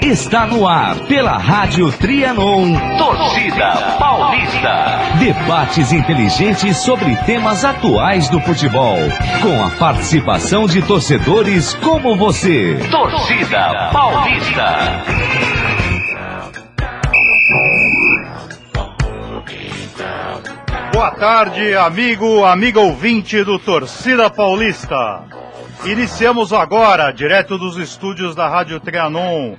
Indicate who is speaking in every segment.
Speaker 1: Está no ar, pela Rádio Trianon, Torcida Paulista. Debates inteligentes sobre temas atuais do futebol, com a participação de torcedores como você. Torcida Paulista.
Speaker 2: Boa tarde, amiga ouvinte do Torcida Paulista. Iniciamos agora, direto dos estúdios da Rádio Trianon,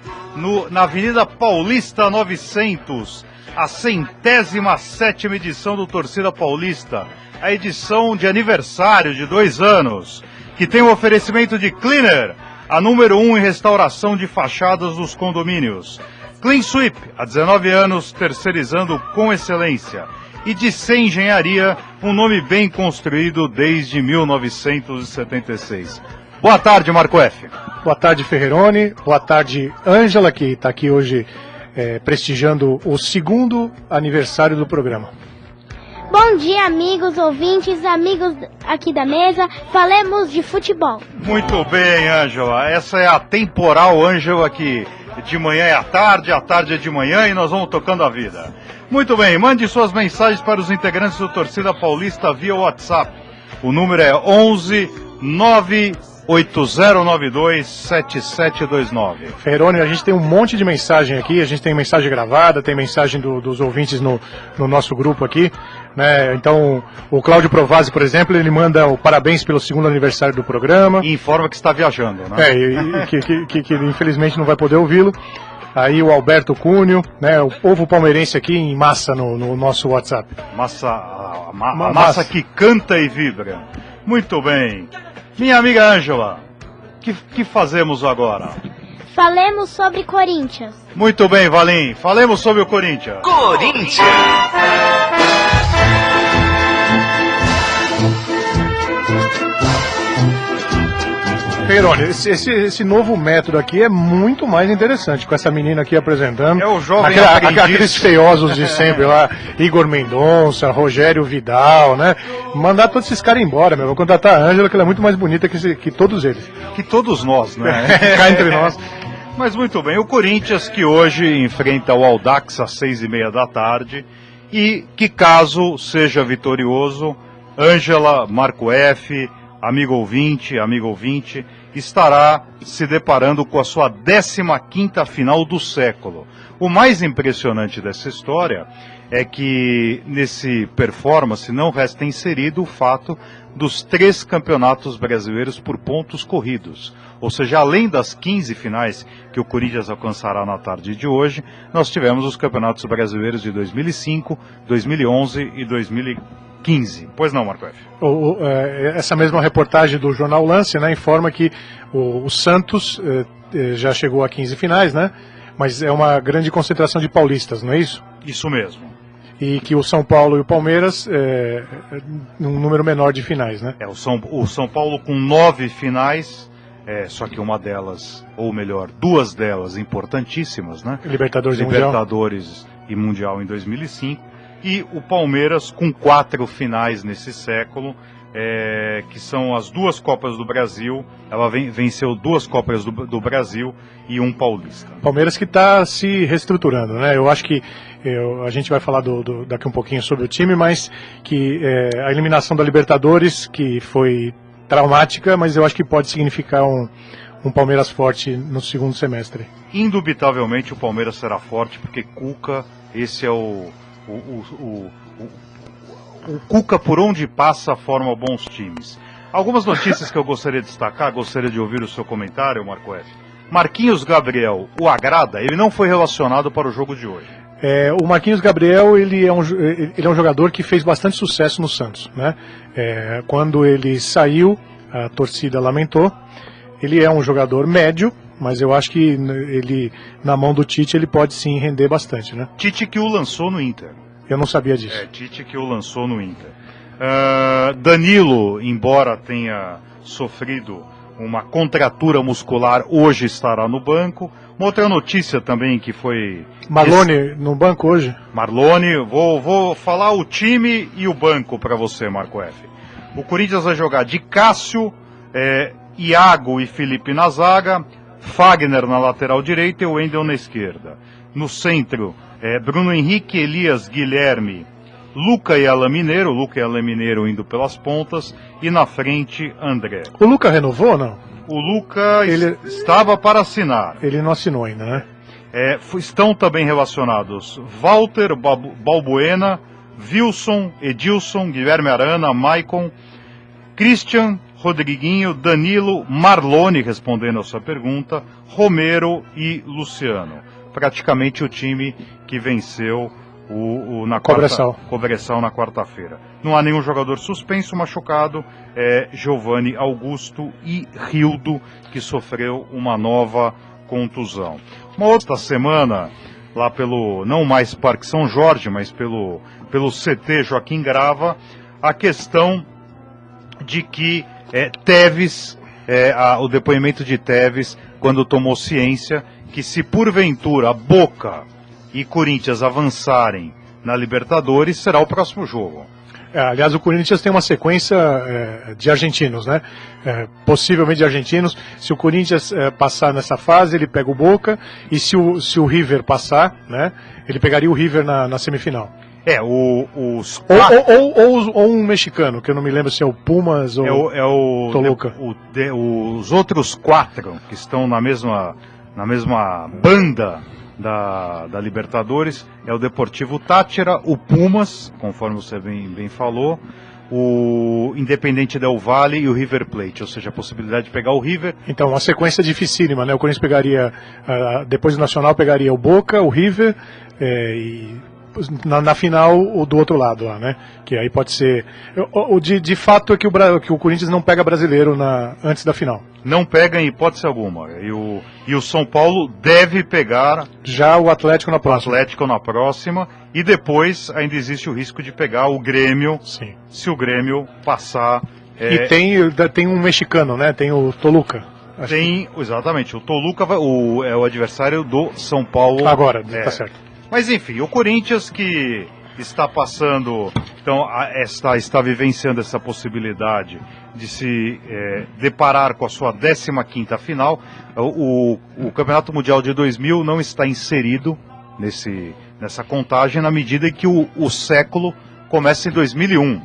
Speaker 2: na Avenida Paulista 900, a 107ª edição do Torcida Paulista, a edição de aniversário de 2 anos, que tem o oferecimento de Cleaner, a número 1 em restauração de fachadas dos condomínios. Clean Sweep, há 19 anos, terceirizando com excelência. E de C Engenharia, um nome bem construído desde 1976. Boa tarde, Marco F.
Speaker 3: Boa tarde, Ferreroni. Boa tarde, Ângela, que está aqui hoje prestigiando o 2º aniversário do programa.
Speaker 4: Bom dia, amigos ouvintes, amigos aqui da mesa. Falemos de futebol.
Speaker 2: Muito bem, Ângela. Essa é a temporal Ângela que de manhã é à tarde é de manhã e nós vamos tocando a vida. Muito bem, mande suas mensagens para os integrantes do Torcida Paulista via WhatsApp. O número é 11 98092 7729.
Speaker 3: Ferroni, a gente tem um monte de mensagem aqui, a gente tem mensagem gravada, tem mensagem dos ouvintes no nosso grupo aqui, né? Então, o Cláudio Provazzi, por exemplo, ele manda o parabéns pelo 2º aniversário do programa.
Speaker 2: E informa que está viajando, né?
Speaker 3: Que infelizmente não vai poder ouvi-lo. Aí o Alberto Cunha, né, o povo palmeirense aqui em massa no nosso WhatsApp.
Speaker 2: Massa que canta e vibra. Muito bem. Minha amiga Ângela, que fazemos agora?
Speaker 4: Falemos sobre Corinthians.
Speaker 2: Muito bem, Valim. Falemos sobre o Corinthians.
Speaker 1: Corinthians!
Speaker 3: Ferroni, esse novo método aqui é muito mais interessante, com essa menina aqui apresentando.
Speaker 2: É o jovem
Speaker 3: aqueles feiosos de sempre lá, Igor Mendonça, Rogério Vidal, né? Mandar todos esses caras embora, meu. Vou contratar a Ângela, que ela é muito mais bonita que todos eles.
Speaker 2: Que todos nós, né?
Speaker 3: Cá entre nós.
Speaker 2: Mas muito bem, o Corinthians que hoje enfrenta o Audax às 6h30 da tarde e que caso seja vitorioso, Ângela, Marco F., amigo ouvinte, estará se deparando com a sua 15ª final do século. O mais impressionante dessa história é que nesse performance não resta inserido o fato dos 3 campeonatos brasileiros por pontos corridos. Ou seja, além das 15 finais que o Corinthians alcançará na tarde de hoje, nós tivemos os campeonatos brasileiros de 2005, 2011 e 2015. Pois não, Marco F.
Speaker 3: Essa mesma reportagem do Jornal Lance, né, informa que o Santos já chegou a 15 finais, né? Mas é uma grande concentração de paulistas, não é isso?
Speaker 2: Isso mesmo.
Speaker 3: E que o São Paulo e o Palmeiras um número menor de finais, né?
Speaker 2: O São Paulo com 9 finais, só que uma delas, ou melhor, 2 delas importantíssimas, né?
Speaker 3: Libertadores
Speaker 2: e Mundial em 2005. E o Palmeiras com 4 finais nesse século, que são as 2 Copas do Brasil. Ela venceu 2 Copas do Brasil e 1 paulista.
Speaker 3: Palmeiras que está se reestruturando, né? Eu acho que a gente vai falar daqui um pouquinho sobre o time, mas que a eliminação da Libertadores, que foi traumática, mas eu acho que pode significar um Palmeiras forte no 2º semestre.
Speaker 2: Indubitavelmente o Palmeiras será forte, porque Cuca, esse é o Cuca, por onde passa, forma bons times. Algumas notícias que eu gostaria de destacar, gostaria de ouvir o seu comentário, Marco F. Marquinhos Gabriel, o agrada? Ele não foi relacionado para o jogo de hoje.
Speaker 3: O Marquinhos Gabriel, ele é um jogador que fez bastante sucesso no Santos, né? Quando ele saiu, a torcida lamentou. Ele é um jogador médio, mas eu acho que ele, na mão do Tite, ele pode sim render bastante, né?
Speaker 2: Tite que o lançou no Inter.
Speaker 3: Eu não sabia disso.
Speaker 2: Tite que o lançou no Inter. Danilo, embora tenha sofrido uma contratura muscular, hoje estará no banco. Uma outra notícia também que foi...
Speaker 3: Marlone no banco hoje?
Speaker 2: Marlone, vou falar o time e o banco para você, Marco F. O Corinthians vai jogar de Cássio, Iago e Felipe na zaga, Fagner na lateral direita e o Wendel na esquerda. No centro, Bruno Henrique, Elias, Guilherme, Luca e Alain Mineiro. Luca e Alain Mineiro indo pelas pontas. E na frente, André.
Speaker 3: O Luca renovou ou não?
Speaker 2: O Luca estava para assinar.
Speaker 3: Ele não assinou ainda, né?
Speaker 2: Estão também relacionados Walter, Balbuena, Wilson, Edilson, Guilherme Arana, Maicon, Christian, Rodriguinho, Danilo, Marlone, respondendo a sua pergunta, Romero e Luciano. Praticamente o time que venceu na Cobressal na quarta-feira. Não há nenhum jogador suspenso, machucado, Giovanni Augusto e Rildo, que sofreu uma nova contusão. Uma outra semana, lá pelo, não mais Parque São Jorge, mas pelo CT Joaquim Grava, a questão de que Tevez, o depoimento de Tevez, quando tomou ciência que se porventura Boca e Corinthians avançarem na Libertadores, será o próximo jogo.
Speaker 3: Aliás, o Corinthians tem uma sequência de argentinos, né? Possivelmente de argentinos. Se o Corinthians passar nessa fase, ele pega o Boca, e se o River passar, né, ele pegaria o River na semifinal. Ou um mexicano, que eu não me lembro se é o Pumas ou o Toluca.
Speaker 2: Os outros 4 que estão na mesma banda da Libertadores é o Deportivo Táchira, o Pumas, conforme você bem falou, o Independente Del Valle e o River Plate, ou seja, a possibilidade de pegar o River.
Speaker 3: Então, uma sequência dificílima, né? O Corinthians pegaria, depois do Nacional, pegaria o Boca, o River e na final o do outro lado lá, né? Que aí pode ser... De fato é que o Corinthians não pega brasileiro antes da final.
Speaker 2: Não pega em hipótese alguma. E o São Paulo deve pegar
Speaker 3: já o Atlético na
Speaker 2: próxima. E depois ainda existe o risco de pegar o Grêmio.
Speaker 3: Sim.
Speaker 2: Se o Grêmio passar.
Speaker 3: E tem um mexicano, né? Tem o Toluca.
Speaker 2: Exatamente. O Toluca é o adversário do São Paulo.
Speaker 3: Agora, tá certo.
Speaker 2: Mas enfim, o Corinthians que está passando, então está vivenciando essa possibilidade de se deparar com a sua 15ª final. O Campeonato Mundial de 2000 não está inserido nessa contagem na medida em que o século começa em 2001.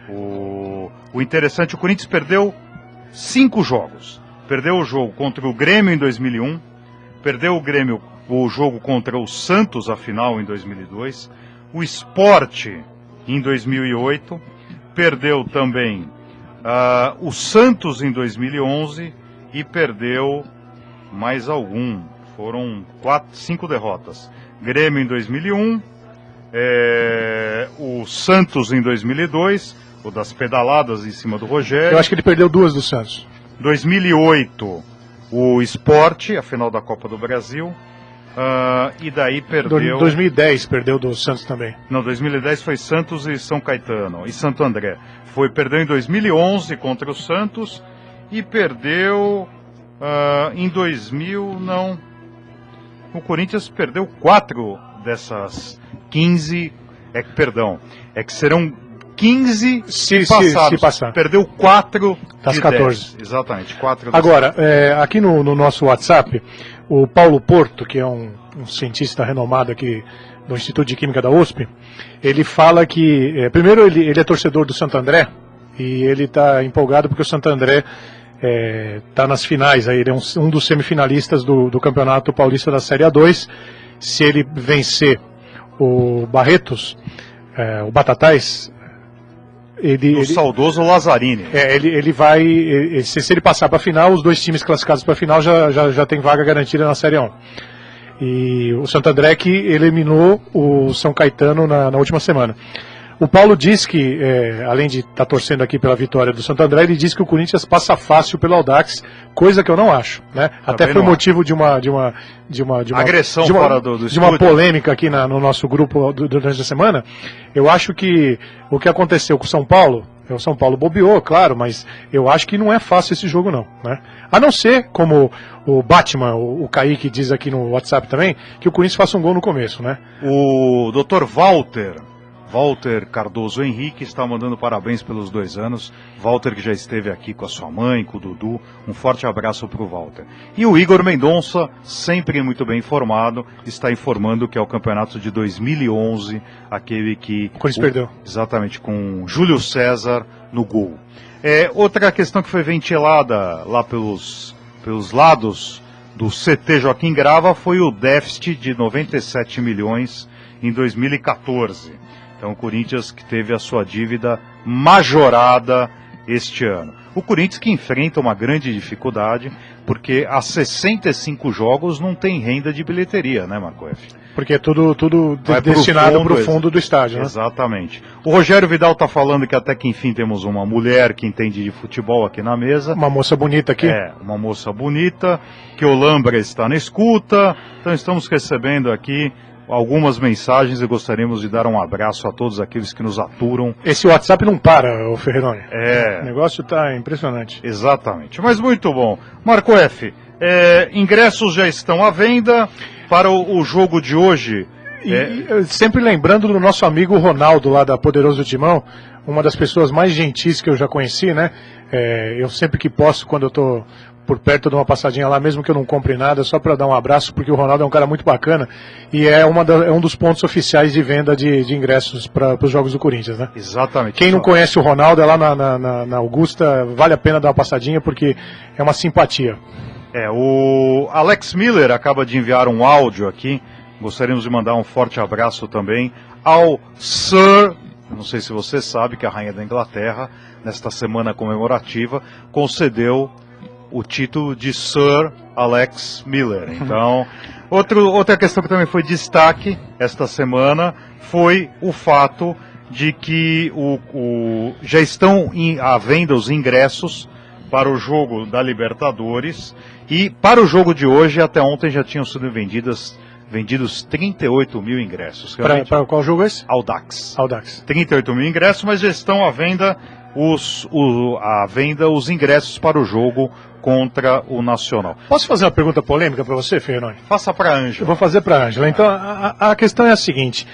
Speaker 2: O interessante, o Corinthians perdeu 5 jogos. Perdeu o jogo contra o Grêmio em 2001, perdeu o jogo contra o Santos, a final, em 2002, o Sport em 2008, perdeu também o Santos em 2011 e perdeu mais algum, foram 5 derrotas. Grêmio em 2001, o Santos em 2002, o das pedaladas em cima do Rogério.
Speaker 3: Eu acho que ele perdeu 2 do Santos. 2008,
Speaker 2: o Sport, a final da Copa do Brasil. E daí perdeu...
Speaker 3: 2010 perdeu do Santos também.
Speaker 2: Não, 2010 foi Santos e São Caetano e Santo André. Perdeu em 2011 contra o Santos e perdeu em 2000, não. O Corinthians perdeu 4 dessas 15, que serão 15 se passar. Perdeu 4
Speaker 3: das
Speaker 2: de
Speaker 3: 14.
Speaker 2: 10. Exatamente, 4 das
Speaker 3: Agora, aqui no nosso WhatsApp, o Paulo Porto, que é um cientista renomado aqui do Instituto de Química da USP, ele fala que, primeiro, ele é torcedor do Santo André, e ele está empolgado porque o Santo André está nas finais, aí, ele é um dos semifinalistas do Campeonato Paulista da Série A2. Se ele vencer o Barretos, o Batatais...
Speaker 2: O saudoso Lazzarini.
Speaker 3: Ele vai... Se ele passar para a final, os 2 times classificados para a final já tem vaga garantida na Série 1. E o Santo André que eliminou o São Caetano na última semana. O Paulo diz que, além de estar torcendo aqui pela vitória do Santo André, ele diz que o Corinthians passa fácil pelo Audax, coisa que eu não acho, né? Até foi motivo de uma
Speaker 2: agressão fora do
Speaker 3: de uma polêmica aqui no nosso grupo durante a semana. Eu acho que o que aconteceu com o São Paulo bobeou, claro, mas eu acho que não é fácil esse jogo não, né? A não ser, como o Batman, o Kaique diz aqui no WhatsApp também, que o Corinthians faça um gol no começo, né?
Speaker 2: O Dr. Walter Walter Cardoso Henrique está mandando parabéns pelos 2 anos. Walter que já esteve aqui com a sua mãe, com o Dudu. Um forte abraço para o Walter. E o Igor Mendonça, sempre muito bem informado, está informando que é o campeonato de 2011, aquele que...
Speaker 3: O Corinthians perdeu.
Speaker 2: Exatamente, com Júlio César no gol. Outra questão que foi ventilada lá pelos lados do CT Joaquim Grava foi o déficit de 97 milhões em 2014. Então o Corinthians que teve a sua dívida majorada este ano. O Corinthians que enfrenta uma grande dificuldade, porque há 65 jogos não tem renda de bilheteria, né, Marco F?
Speaker 3: Porque é tudo destinado para o fundo do estádio, né?
Speaker 2: Exatamente. O Rogério Vidal está falando que até que enfim temos uma mulher que entende de futebol aqui na mesa.
Speaker 3: Uma moça bonita aqui.
Speaker 2: Uma moça bonita, que o Lambra está na escuta. Então estamos recebendo aqui algumas mensagens e gostaríamos de dar um abraço a todos aqueles que nos aturam.
Speaker 3: Esse WhatsApp não para, o Ferreroni.
Speaker 2: O
Speaker 3: negócio está impressionante.
Speaker 2: Exatamente, mas muito bom. Marco F, ingressos já estão à venda para o jogo de hoje.
Speaker 3: Sempre lembrando do nosso amigo Ronaldo lá da Poderoso Timão, uma das pessoas mais gentis que eu já conheci, né? Eu sempre que posso, quando eu estou por perto de uma passadinha lá, mesmo que eu não compre nada, só para dar um abraço, porque o Ronaldo é um cara muito bacana e é um dos pontos oficiais de venda de ingressos para os jogos do Corinthians, né?
Speaker 2: Exatamente.
Speaker 3: Quem não conhece o Ronaldo é lá na Augusta, vale a pena dar uma passadinha porque é uma simpatia.
Speaker 2: O Alex Miller acaba de enviar um áudio aqui, gostaríamos de mandar um forte abraço também ao Sir, não sei se você sabe que a Rainha da Inglaterra, nesta semana comemorativa, concedeu o título de Sir Alex Miller. Então, outra questão que também foi destaque esta semana foi o fato de que já estão à venda os ingressos para o jogo da Libertadores e para o jogo de hoje, até ontem já tinham sido vendidos 38 mil ingressos.
Speaker 3: Para qual jogo é esse?
Speaker 2: Audax.
Speaker 3: 38
Speaker 2: mil ingressos, mas já estão à venda os ingressos para o jogo contra o Nacional.
Speaker 3: Posso fazer uma pergunta polêmica para você, Ferroni?
Speaker 2: Faça para a Ângela.
Speaker 3: Eu vou fazer para a Ângela. Então, a questão é a seguinte.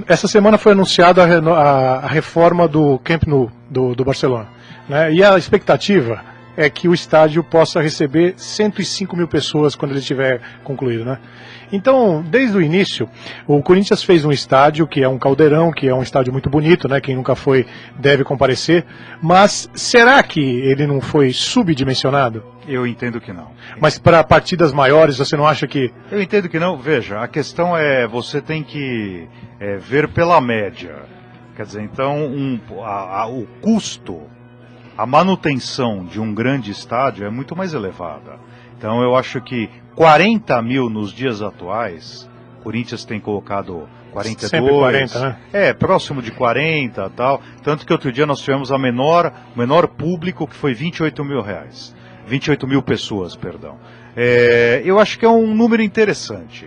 Speaker 3: Essa semana foi anunciada a reforma do Camp Nou do Barcelona, né? E a expectativa é que o estádio possa receber 105 mil pessoas quando ele estiver concluído, né? Então, desde o início, o Corinthians fez um estádio que é um caldeirão, que é um estádio muito bonito, né? Quem nunca foi deve comparecer. Mas será que ele não foi subdimensionado?
Speaker 2: Eu entendo que não.
Speaker 3: Mas para partidas maiores, você não acha que...
Speaker 2: Eu entendo que não. Veja, a questão você tem que ver pela média. Quer dizer, então, o custo, a manutenção de um grande estádio é muito mais elevada. Então eu acho que 40 mil nos dias atuais, o Corinthians tem colocado 42,
Speaker 3: sempre 40, né?
Speaker 2: Próximo de 40 e tal, tanto que outro dia nós tivemos o menor público que foi 28 mil reais, 28 mil pessoas, perdão. Eu acho que é um número interessante,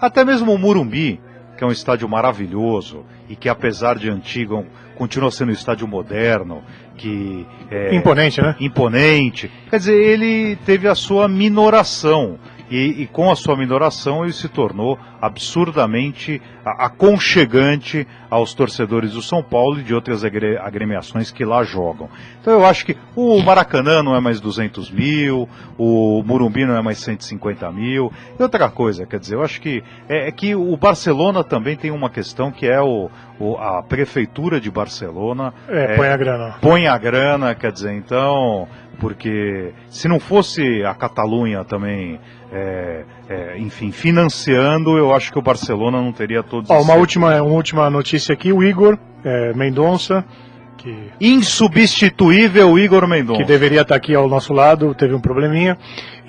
Speaker 2: até mesmo o Morumbi, que é um estádio maravilhoso e que apesar de antigo continua sendo um estádio moderno, que
Speaker 3: imponente, né?
Speaker 2: Imponente. Quer dizer, ele teve a sua minoração e com a sua minoração ele se tornou absurdamente aconchegante aos torcedores do São Paulo e de outras agremiações que lá jogam. Então eu acho que o Maracanã não é mais 200 mil, o Morumbi não é mais 150 mil. E outra coisa, quer dizer, eu acho que que o Barcelona também tem uma questão que é a prefeitura de Barcelona põe a grana, quer dizer, então, porque se não fosse a Catalunha também enfim, financiando, eu acho que o Barcelona não teria todos
Speaker 3: uma última notícia aqui, o Igor Mendonça,
Speaker 2: insubstituível Igor Mendonça,
Speaker 3: que deveria estar aqui ao nosso lado, teve um probleminha,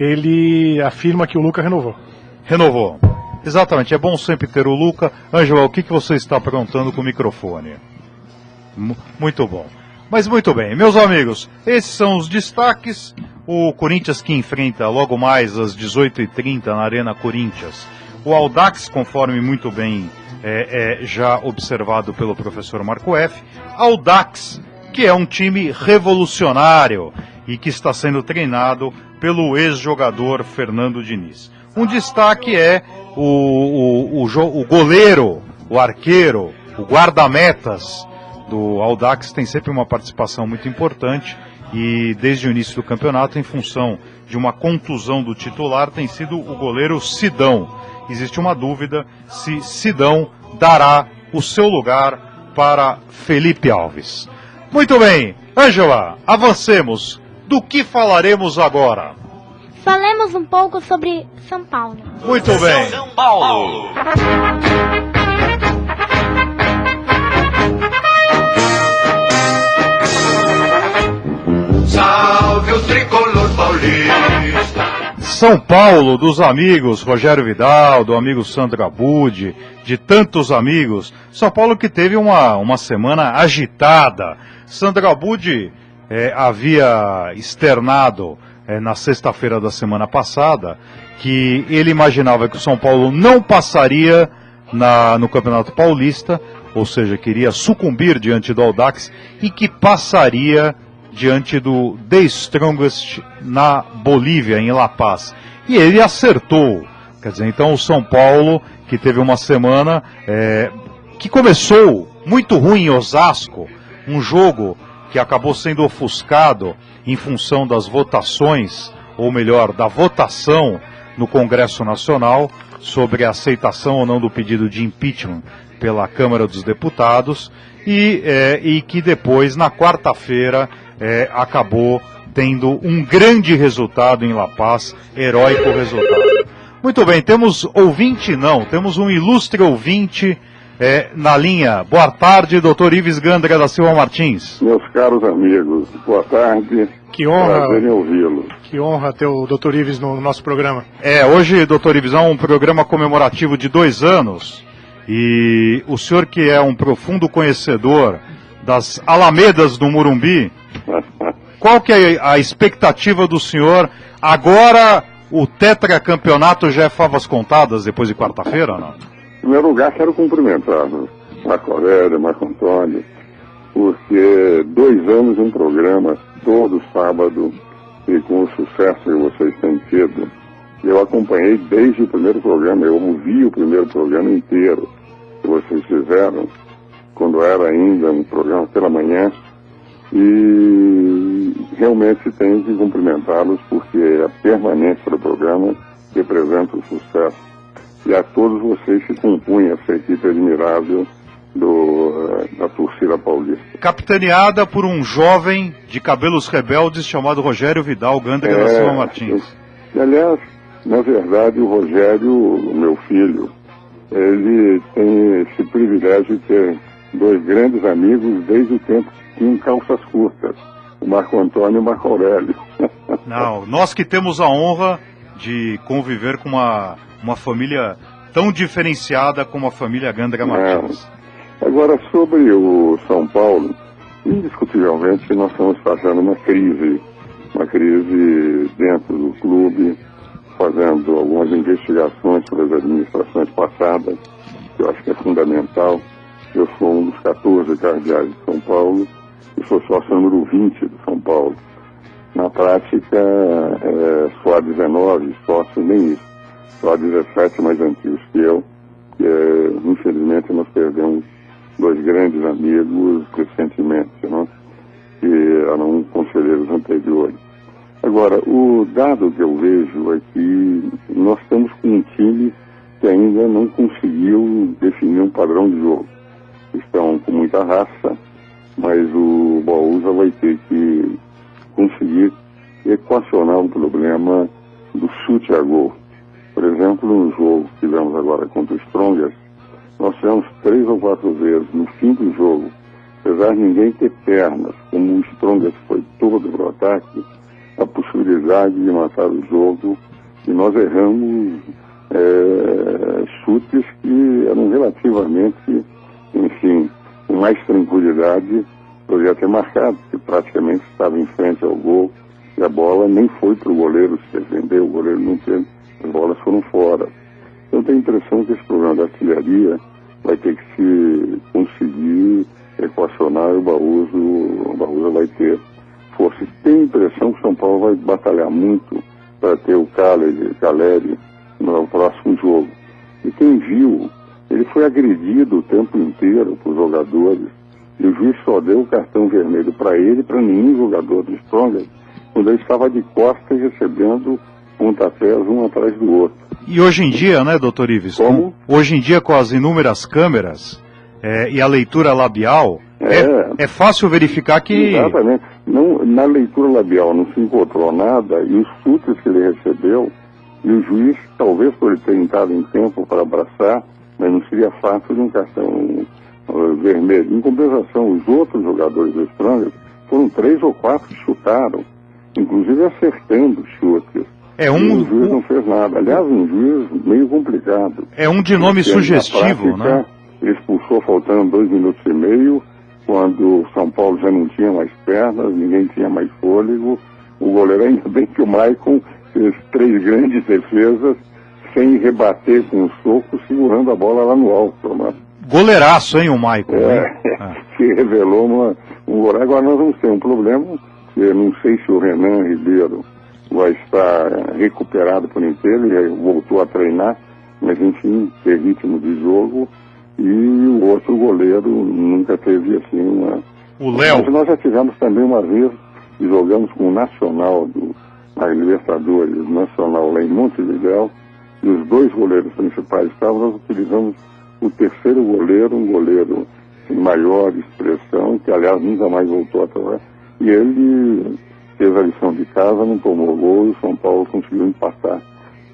Speaker 3: ele afirma que o Luca renovou.
Speaker 2: Exatamente, é bom sempre ter o Luca. Ângela, o que você está aprontando com o microfone? Muito bom. Mas muito bem, meus amigos, esses são os destaques. O Corinthians que enfrenta logo mais às 18h30 na Arena Corinthians o Audax, conforme muito bem já observado pelo professor Marco F. Audax, que é um time revolucionário e que está sendo treinado pelo ex-jogador Fernando Diniz. Um destaque é o goleiro o arqueiro, o guarda-metas do Audax, tem sempre uma participação muito importante e desde o início do campeonato, em função de uma contusão do titular, tem sido o goleiro Sidão. Existe uma dúvida se Sidão dará o seu lugar para Felipe Alves. Muito bem, Ângela, avancemos. Do que falaremos agora?
Speaker 4: Falemos um pouco sobre São Paulo.
Speaker 2: Muito bem.
Speaker 1: São Paulo.
Speaker 5: Salve o tricolor paulista.
Speaker 2: São Paulo, dos amigos Rogério Vidal, do amigo Sandro Abud, de tantos amigos. São Paulo que teve uma semana agitada. Sandro Abud havia externado na sexta-feira da semana passada que ele imaginava que o São Paulo não passaria no Campeonato Paulista, ou seja, que iria sucumbir diante do Audax e que passaria diante do The Strongest na Bolívia, em La Paz. E ele acertou. Quer dizer, então o São Paulo, que teve uma semana que começou muito ruim em Osasco, um jogo que acabou sendo ofuscado em função das votações, ou melhor, da votação no Congresso Nacional sobre a aceitação ou não do pedido de impeachment pela Câmara dos Deputados e que depois, na quarta-feira, acabou tendo um grande resultado em La Paz, heróico resultado. Muito bem, temos temos um ilustre ouvinte na linha. Boa tarde, doutor Ives Gândara da Silva Martins.
Speaker 6: Meus caros amigos, boa tarde.
Speaker 3: Que honra,
Speaker 6: prazer em ouvi-los.
Speaker 3: Que honra ter o Dr. Ives no nosso programa.
Speaker 2: Hoje, doutor Ives, é um programa comemorativo de 2 anos e o senhor, que é um profundo conhecedor das alamedas do Morumbi, qual que é a expectativa do senhor? Agora o tetracampeonato já é favas contadas depois de quarta-feira ou não?
Speaker 6: Em primeiro lugar, quero cumprimentar Marco Aurélio, Marco Antônio, porque 2 anos um programa, todo sábado, e com o sucesso que vocês têm tido, eu acompanhei desde o primeiro programa, eu ouvi o primeiro programa inteiro que vocês fizeram, quando era ainda um programa pela manhã, e realmente tenho que cumprimentá-los, porque a permanência do programa representa o sucesso. E a todos vocês que compõem essa equipe admirável da torcida paulista.
Speaker 2: Capitaneada por um jovem de cabelos rebeldes chamado Rogério Vidal Gândara da Silva Martins.
Speaker 6: Aliás, na verdade, o Rogério, o meu filho, ele tem esse privilégio de ter 2 grandes amigos desde o tempo que tinham calças curtas, o Marco Antônio e o Marco Aurélio.
Speaker 2: Não, nós que temos a honra de conviver com uma família tão diferenciada como a família Gândara Martins.
Speaker 6: Agora, sobre o São Paulo, indiscutivelmente nós estamos passando uma crise dentro do clube, fazendo algumas investigações sobre as administrações passadas, que eu acho que é fundamental. Eu sou um dos 14 cardeais de São Paulo e sou sócio número 20 de São Paulo. Na prática, só há 19 sócios, nem isso. Só há 17 mais antigos que eu, infelizmente nós perdemos 2 grandes amigos recentemente, não? Que eram conselheiros anteriores. Agora, o dado que eu vejo é que nós estamos com um time que ainda não conseguiu definir um padrão de jogo. Estão com muita raça, mas o Baúza vai ter que conseguir equacionar o problema do chute a gol. Por exemplo, no jogo que tivemos agora contra o Strongest, nós tivemos 3 ou 4 vezes no fim do jogo, apesar de ninguém ter pernas, como o Strongest foi todo pro ataque, a possibilidade de matar o jogo, e nós erramos chutes que eram relativamente, enfim, com mais tranquilidade, poderia ter marcado, porque praticamente estava em frente ao gol, e a bola nem foi para o goleiro se defender, o goleiro não teve, as bolas foram fora. Eu tenho a impressão que esse programa da artilharia vai ter que se conseguir equacionar, e o Baúza vai ter força. Tenho a impressão que o São Paulo vai batalhar muito para ter o Caleri no próximo jogo. E quem viu Ele foi agredido o tempo inteiro por jogadores e o juiz só deu o cartão vermelho para ele e para nenhum jogador do Strongest, quando ele estava de costas recebendo pontapés um atrás do outro.
Speaker 2: E hoje em dia, né, doutor Ives?
Speaker 6: Como?
Speaker 2: Hoje em dia, com as inúmeras câmeras e a leitura labial, é fácil verificar que...
Speaker 6: Exatamente. Não, na leitura labial não se encontrou nada, e os chutes que ele recebeu, e o juiz, talvez por ele ter entrado em tempo para abraçar, mas não seria fácil de um cartão vermelho. Em compensação, os outros jogadores do Strongest foram 3 ou 4 que chutaram, inclusive acertando os chutes. E o juiz não fez nada. Aliás, um juiz meio complicado.
Speaker 2: É um de nome sugestivo,
Speaker 6: prática,
Speaker 2: né?
Speaker 6: Ele expulsou faltando 2 minutos e meio, quando o São Paulo já não tinha mais pernas, ninguém tinha mais fôlego. O goleiro, ainda bem que o Maicon fez 3 grandes defesas, sem rebater com o soco, segurando a bola lá no alto, né?
Speaker 2: Goleiraço, hein, o Maicon?
Speaker 6: Se revelou um goleiro. Agora nós vamos ter um problema, eu não sei se o Renan Ribeiro vai estar recuperado por inteiro, ele voltou a treinar, mas enfim, ter ritmo de jogo, e o outro goleiro nunca teve assim
Speaker 2: O Léo.
Speaker 6: Mas nós já tivemos também uma vez, e jogamos com o Nacional, na Libertadores Nacional lá em Montevidéu, e os 2 goleiros principais estavam, nós utilizamos o terceiro goleiro, um goleiro de maior expressão, que aliás nunca mais voltou a atuar, e ele fez a lição de casa, não tomou gol, e o São Paulo conseguiu empatar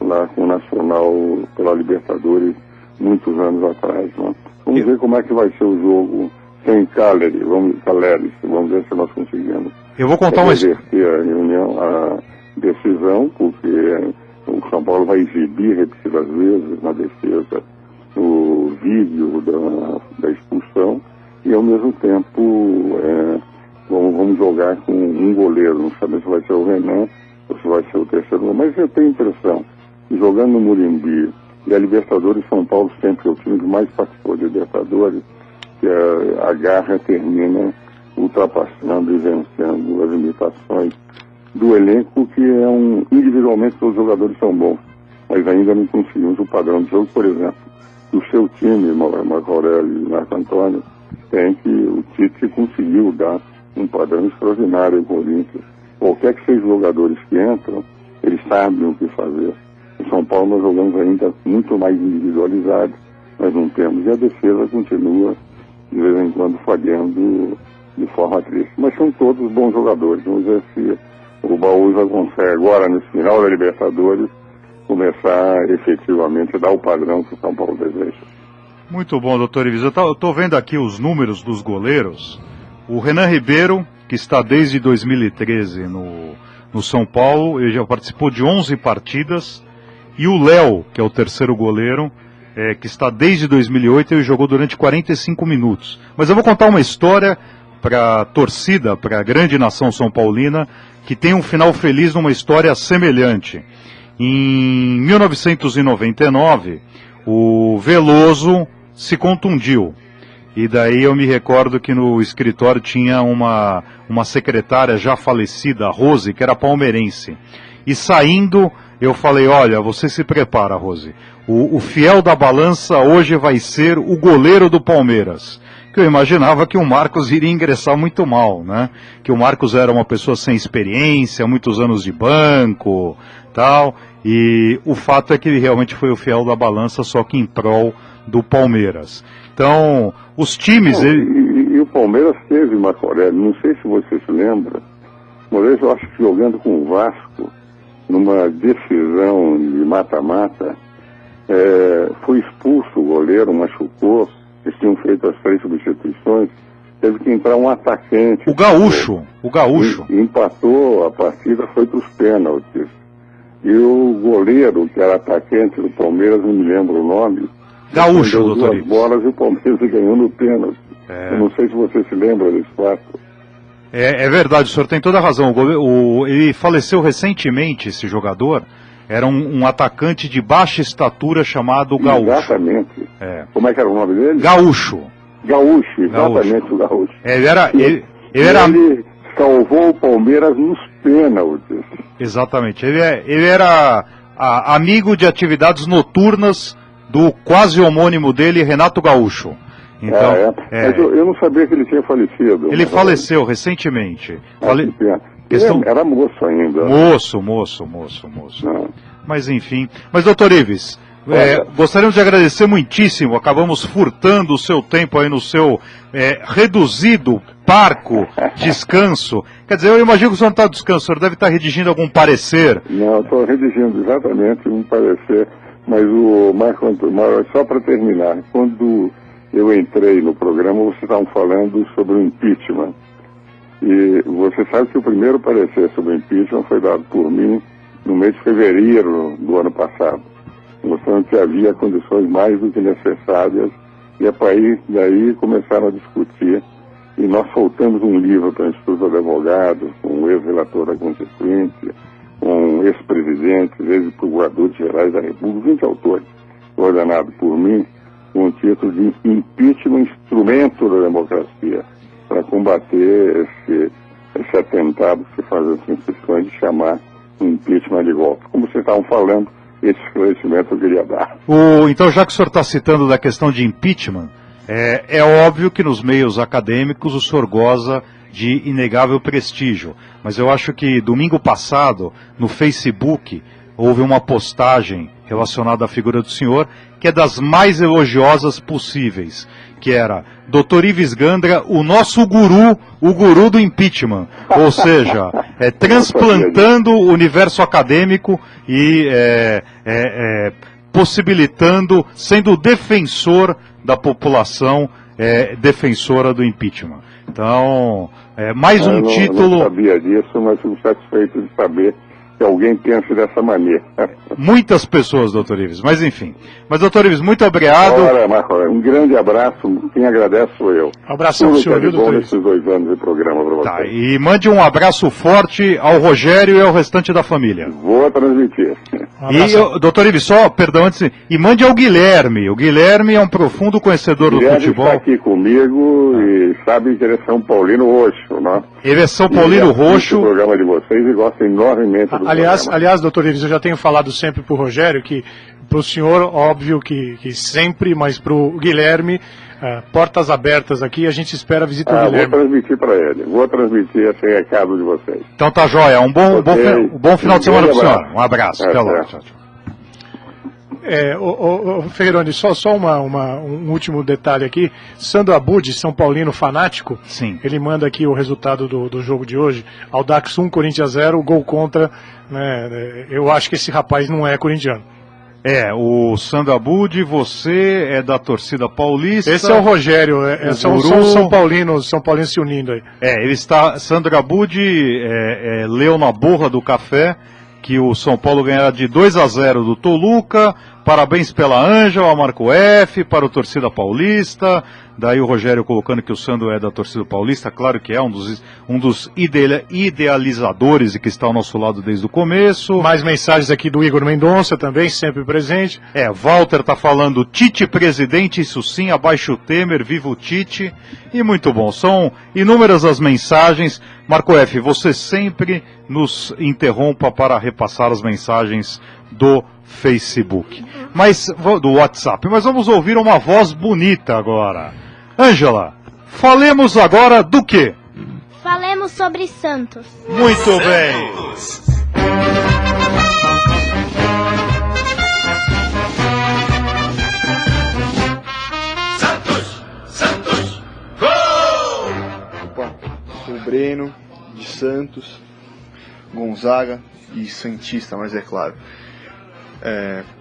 Speaker 6: lá com o Nacional pela Libertadores muitos anos atrás, né? Vamos ver como é que vai ser o jogo sem Caleri, vamos ver se nós conseguimos.
Speaker 2: Eu vou contar uma
Speaker 6: reverter a decisão, porque o São Paulo vai exibir repetidas vezes na defesa o vídeo da expulsão, e ao mesmo tempo vamos jogar com um goleiro, não sabemos se vai ser o Renan ou se vai ser o terceiro, mas eu tenho a impressão que jogando no Morumbi, e a Libertadores, São Paulo sempre é o time que mais participou de Libertadores, que a garra termina ultrapassando e vencendo as limitações do elenco, que individualmente todos os jogadores são bons, mas ainda não conseguimos o padrão de jogo. Por exemplo, o seu time, Marco Aurélio e Marco Antônio, o Tite conseguiu dar um padrão extraordinário ao Corinthians. Qualquer que seja os jogadores que entram, eles sabem o que fazer. Em São Paulo nós jogamos ainda muito mais individualizados, nós não temos, e a defesa continua de vez em quando falhando de forma triste. Mas são todos bons jogadores. Vamos ver se o Baú já consegue agora, nesse final da Libertadores, começar efetivamente a dar o padrão que o São Paulo deseja.
Speaker 2: Muito bom, doutor Ives. Eu estou vendo aqui os números dos goleiros. O Renan Ribeiro, que está desde 2013 no São Paulo, ele já participou de 11 partidas. E o Léo, que é o terceiro goleiro, que está desde 2008, ele jogou durante 45 minutos. Mas eu vou contar uma história para a torcida, para a grande nação são paulina, que tem um final feliz numa história semelhante. Em 1999, o Veloso se contundiu. E daí eu me recordo que no escritório tinha uma secretária já falecida, a Rose, que era palmeirense. E saindo, eu falei, olha, você se prepara, Rose. O fiel da balança hoje vai ser o goleiro do Palmeiras. Que eu imaginava que o Marcos iria ingressar muito mal, né? Que o Marcos era uma pessoa sem experiência, muitos anos de banco, tal. E o fato é que ele realmente foi o fiel da balança, só que em prol do Palmeiras. Então, os times...
Speaker 6: E o Palmeiras teve, Marco Aurélio, não sei se você se lembra, uma vez eu acho que jogando com o Vasco, numa decisão de mata-mata, foi expulso o goleiro, machucou, eles tinham feito as 3 substituições, teve que entrar um atacante.
Speaker 2: O Gaúcho.
Speaker 6: Empatou a partida, foi para os pênaltis. E o goleiro, que era atacante do Palmeiras, não me lembro o nome,
Speaker 2: Gaúcho, doutor
Speaker 6: Ives. 2 bolas e o Palmeiras ganhou no pênalti. Eu não sei se você se lembra desse fato.
Speaker 2: É verdade, o senhor tem toda a razão. Ele faleceu recentemente, esse jogador. Era um atacante de baixa estatura chamado Gaúcho.
Speaker 6: Exatamente. Como é que era o nome dele?
Speaker 2: Gaúcho,
Speaker 6: exatamente, o Gaúcho.
Speaker 2: Ele
Speaker 6: salvou o Palmeiras nos pênaltis.
Speaker 2: Exatamente. Ele era amigo de atividades noturnas do quase homônimo dele, Renato Gaúcho. Então,
Speaker 6: Mas eu não sabia que ele tinha falecido.
Speaker 2: Ele faleceu recentemente.
Speaker 6: Ele era moço ainda.
Speaker 2: Moço.
Speaker 6: Não.
Speaker 2: Mas enfim. Mas, doutor Ives, gostaríamos de agradecer muitíssimo. Acabamos furtando o seu tempo aí no seu reduzido, parco descanso. Quer dizer, eu imagino que o senhor não está descanso, o senhor deve estar redigindo algum parecer.
Speaker 6: Não, estou redigindo exatamente um parecer, mas o Marco Antônio, só para terminar, quando eu entrei no programa, vocês estavam falando sobre o impeachment. E você sabe que o primeiro parecer sobre o impeachment foi dado por mim no mês de fevereiro do ano passado, mostrando que havia condições mais do que necessárias, e a partir daí começaram a discutir, e nós soltamos um livro para o Instituto de Advogados, com o ex-relator da Constituinte, com ex-presidentes, ex-procuradores gerais da República, 20 autores, ordenado por mim, com o título de Impeachment, Instrumento da Democracia, para combater esse atentado que se faz as instituições de chamar um impeachment de golpe. Como vocês estavam falando, esse esclarecimento eu queria dar.
Speaker 2: Então, já que o senhor está citando da questão de impeachment, é óbvio que nos meios acadêmicos o senhor goza de inegável prestígio. Mas eu acho que domingo passado, no Facebook, houve uma postagem relacionada à figura do senhor, que é das mais elogiosas possíveis, que era Dr. Ives Gandra, o nosso guru, o guru do impeachment. Ou seja, transplantando o universo acadêmico e possibilitando, sendo defensor da população, defensora do impeachment. Então, mais um título...
Speaker 6: Eu não sabia disso, mas fico satisfeito de saber que alguém pense dessa maneira.
Speaker 2: Muitas pessoas, doutor Ives, mas enfim. Mas, doutor Ives, muito obrigado.
Speaker 6: Ora, Marco, um grande abraço, quem agradece sou eu.
Speaker 3: Abração ao senhor, viu, doutor Ives?
Speaker 6: Nesses 2 anos de programa para você.
Speaker 2: Tá, e mande um abraço forte ao Rogério e ao restante da família.
Speaker 6: Vou transmitir.
Speaker 2: E, doutor Ives, perdão, antes, e mande ao Guilherme. O Guilherme é um profundo conhecedor do futebol.
Speaker 6: Ele está aqui comigo e sabe que ele é São Paulino roxo, né?
Speaker 2: Ele é São Paulino roxo.
Speaker 6: O programa de vocês e gosta enormemente do
Speaker 3: Aliás, doutor Ives, eu já tenho falado sempre para o Rogério que, para o senhor, óbvio que sempre, mas para o Guilherme, portas abertas aqui, a gente espera a visita do Guilherme.
Speaker 6: Vou transmitir para ele, vou transmitir esse recado de vocês.
Speaker 2: Então tá jóia, um bom final de semana para o senhor. Um abraço, até logo. Tchau, tchau.
Speaker 3: Ferroni, só um último detalhe aqui. Sandro Abud, São Paulino fanático,
Speaker 2: sim,
Speaker 3: ele manda aqui o resultado do jogo de hoje. Audax 1, Corinthians 0, gol contra, né? Eu acho que esse rapaz não é corintiano.
Speaker 2: O Sandro Abud, você é da torcida paulista.
Speaker 3: Esse é o Rogério, são São Paulinos se unindo aí.
Speaker 2: Sandro Abud leu na borra do café que o São Paulo ganhará de 2-0 do Toluca. Parabéns pela Ângela, Marco F, para o torcida paulista. Daí o Rogério colocando que o Sandro é da torcida paulista, claro que é um dos idealizadores e que está ao nosso lado desde o começo.
Speaker 3: Mais mensagens aqui do Igor Mendonça também, sempre presente.
Speaker 2: Walter está falando, Tite presidente, isso sim, abaixo o Temer, viva o Tite. E muito bom, são inúmeras as mensagens. Marco F, você sempre nos interrompa para repassar as mensagens do Facebook, do WhatsApp, mas vamos ouvir uma voz bonita agora. Ângela, falemos agora do quê?
Speaker 4: Falemos sobre Santos.
Speaker 2: Muito bem.
Speaker 5: Santos, gol!
Speaker 7: Opa, sou o Breno, de Santos, Gonzaga e Santista, mas é claro.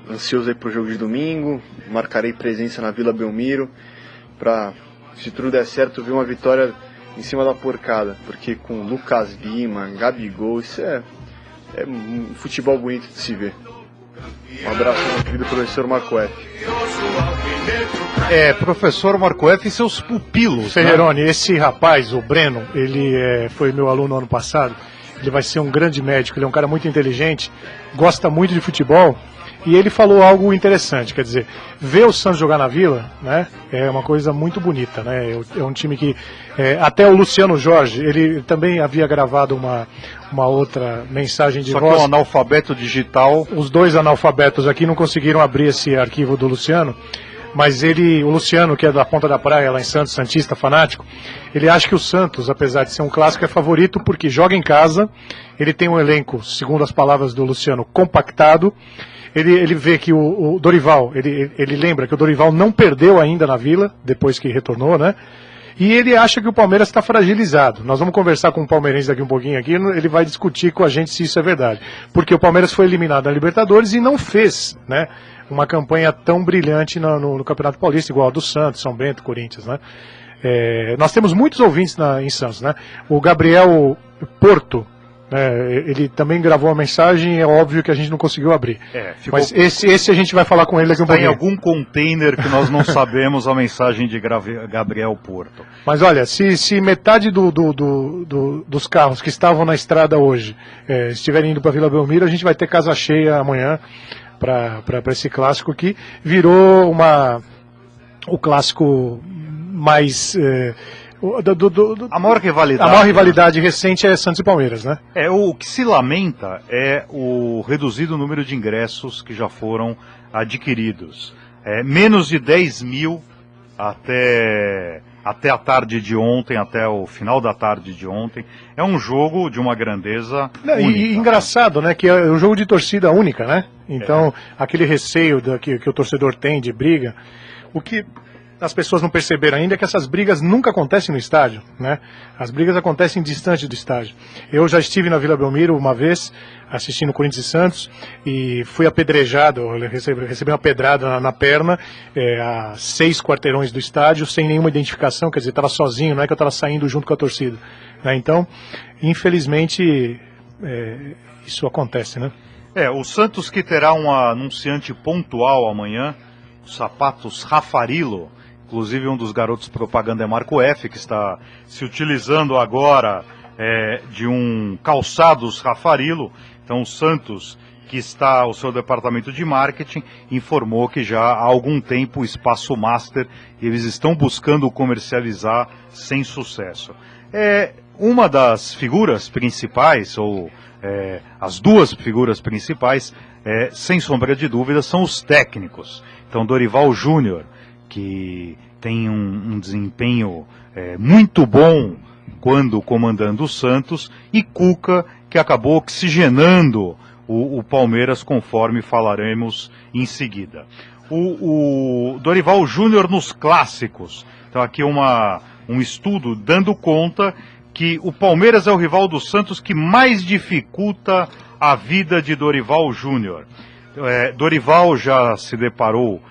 Speaker 7: Ansioso aí pro jogo de domingo, marcarei presença na Vila Belmiro para, se tudo der certo, ver uma vitória em cima da porcada, porque com Lucas Lima, Gabigol, isso é um futebol bonito de se ver. Um abraço, meu querido professor Marco F.
Speaker 2: Professor Marco F e seus pupilos.
Speaker 3: Ferroni, né? Esse rapaz, o Breno, ele foi meu aluno ano passado. ele vai ser um grande médico, ele é um cara muito inteligente, gosta muito de futebol, e ele falou algo interessante, quer dizer, ver o Santos jogar na Vila, né, é uma coisa muito bonita, né, é um time que, até o Luciano Jorge, ele também havia gravado uma outra mensagem de
Speaker 2: voz.
Speaker 3: Só
Speaker 2: que é um analfabeto digital.
Speaker 3: Os dois analfabetos aqui não conseguiram abrir esse arquivo do Luciano, mas o Luciano, que é da Ponta da Praia, lá em Santos, santista, fanático, ele acha que o Santos, apesar de ser um clássico, é favorito porque joga em casa, ele tem um elenco, segundo as palavras do Luciano, compactado, ele vê que o Dorival, ele lembra que o Dorival não perdeu ainda na Vila, depois que retornou, né? E ele acha que o Palmeiras está fragilizado. Nós vamos conversar com o palmeirense daqui um pouquinho aqui, ele vai discutir com a gente se isso é verdade. Porque o Palmeiras foi eliminado da Libertadores e não fez, né, uma campanha tão brilhante no Campeonato Paulista, igual a do Santos, São Bento, Corinthians, né? Nós temos muitos ouvintes em Santos, né? O Gabriel Porto, ele também gravou uma mensagem, é óbvio que a gente não conseguiu abrir. Mas esse a gente vai falar com ele daqui um pouquinho.
Speaker 2: Tem algum container que nós não sabemos a mensagem de Gabriel Porto.
Speaker 3: Mas olha, se metade dos carros que estavam na estrada hoje estiverem indo para Vila Belmiro, a gente vai ter casa cheia amanhã para esse clássico que virou o clássico mais...
Speaker 2: a maior rivalidade.
Speaker 3: A maior rivalidade recente é Santos e Palmeiras, né?
Speaker 2: O que se lamenta é o reduzido número de ingressos que já foram adquiridos. Menos de 10 mil até a tarde de ontem, até o final da tarde de ontem. É um jogo de uma grandeza única.
Speaker 3: E engraçado, né? Que é um jogo de torcida única, né? Então, aquele receio que o torcedor tem de briga, o que as pessoas não perceberam ainda é que essas brigas nunca acontecem no estádio, né? As brigas acontecem distante do estádio. Eu já estive na Vila Belmiro uma vez, assistindo Corinthians e Santos, e fui apedrejado, recebi uma pedrada na perna, a 6 quarteirões do estádio, sem nenhuma identificação, quer dizer, estava sozinho, não é que eu estava saindo junto com a torcida, né? Então, infelizmente, isso acontece, né?
Speaker 2: O Santos que terá um anunciante pontual amanhã, os sapatos Raffarillo. Inclusive um dos garotos propaganda é Marco F, que está se utilizando agora de um calçados Raffarillo. Então o Santos, que está o seu departamento de marketing, informou que já há algum tempo o Espaço Master, eles estão buscando comercializar sem sucesso. Uma das figuras principais, ou as duas figuras principais, sem sombra de dúvida, são os técnicos. Então Dorival Júnior, que tem um desempenho muito bom quando comandando o Santos, e Cuca, que acabou oxigenando o Palmeiras, conforme falaremos em seguida. O Dorival Júnior nos clássicos. Então aqui um estudo dando conta que o Palmeiras é o rival do Santos que mais dificulta a vida de Dorival Júnior. Dorival já se deparou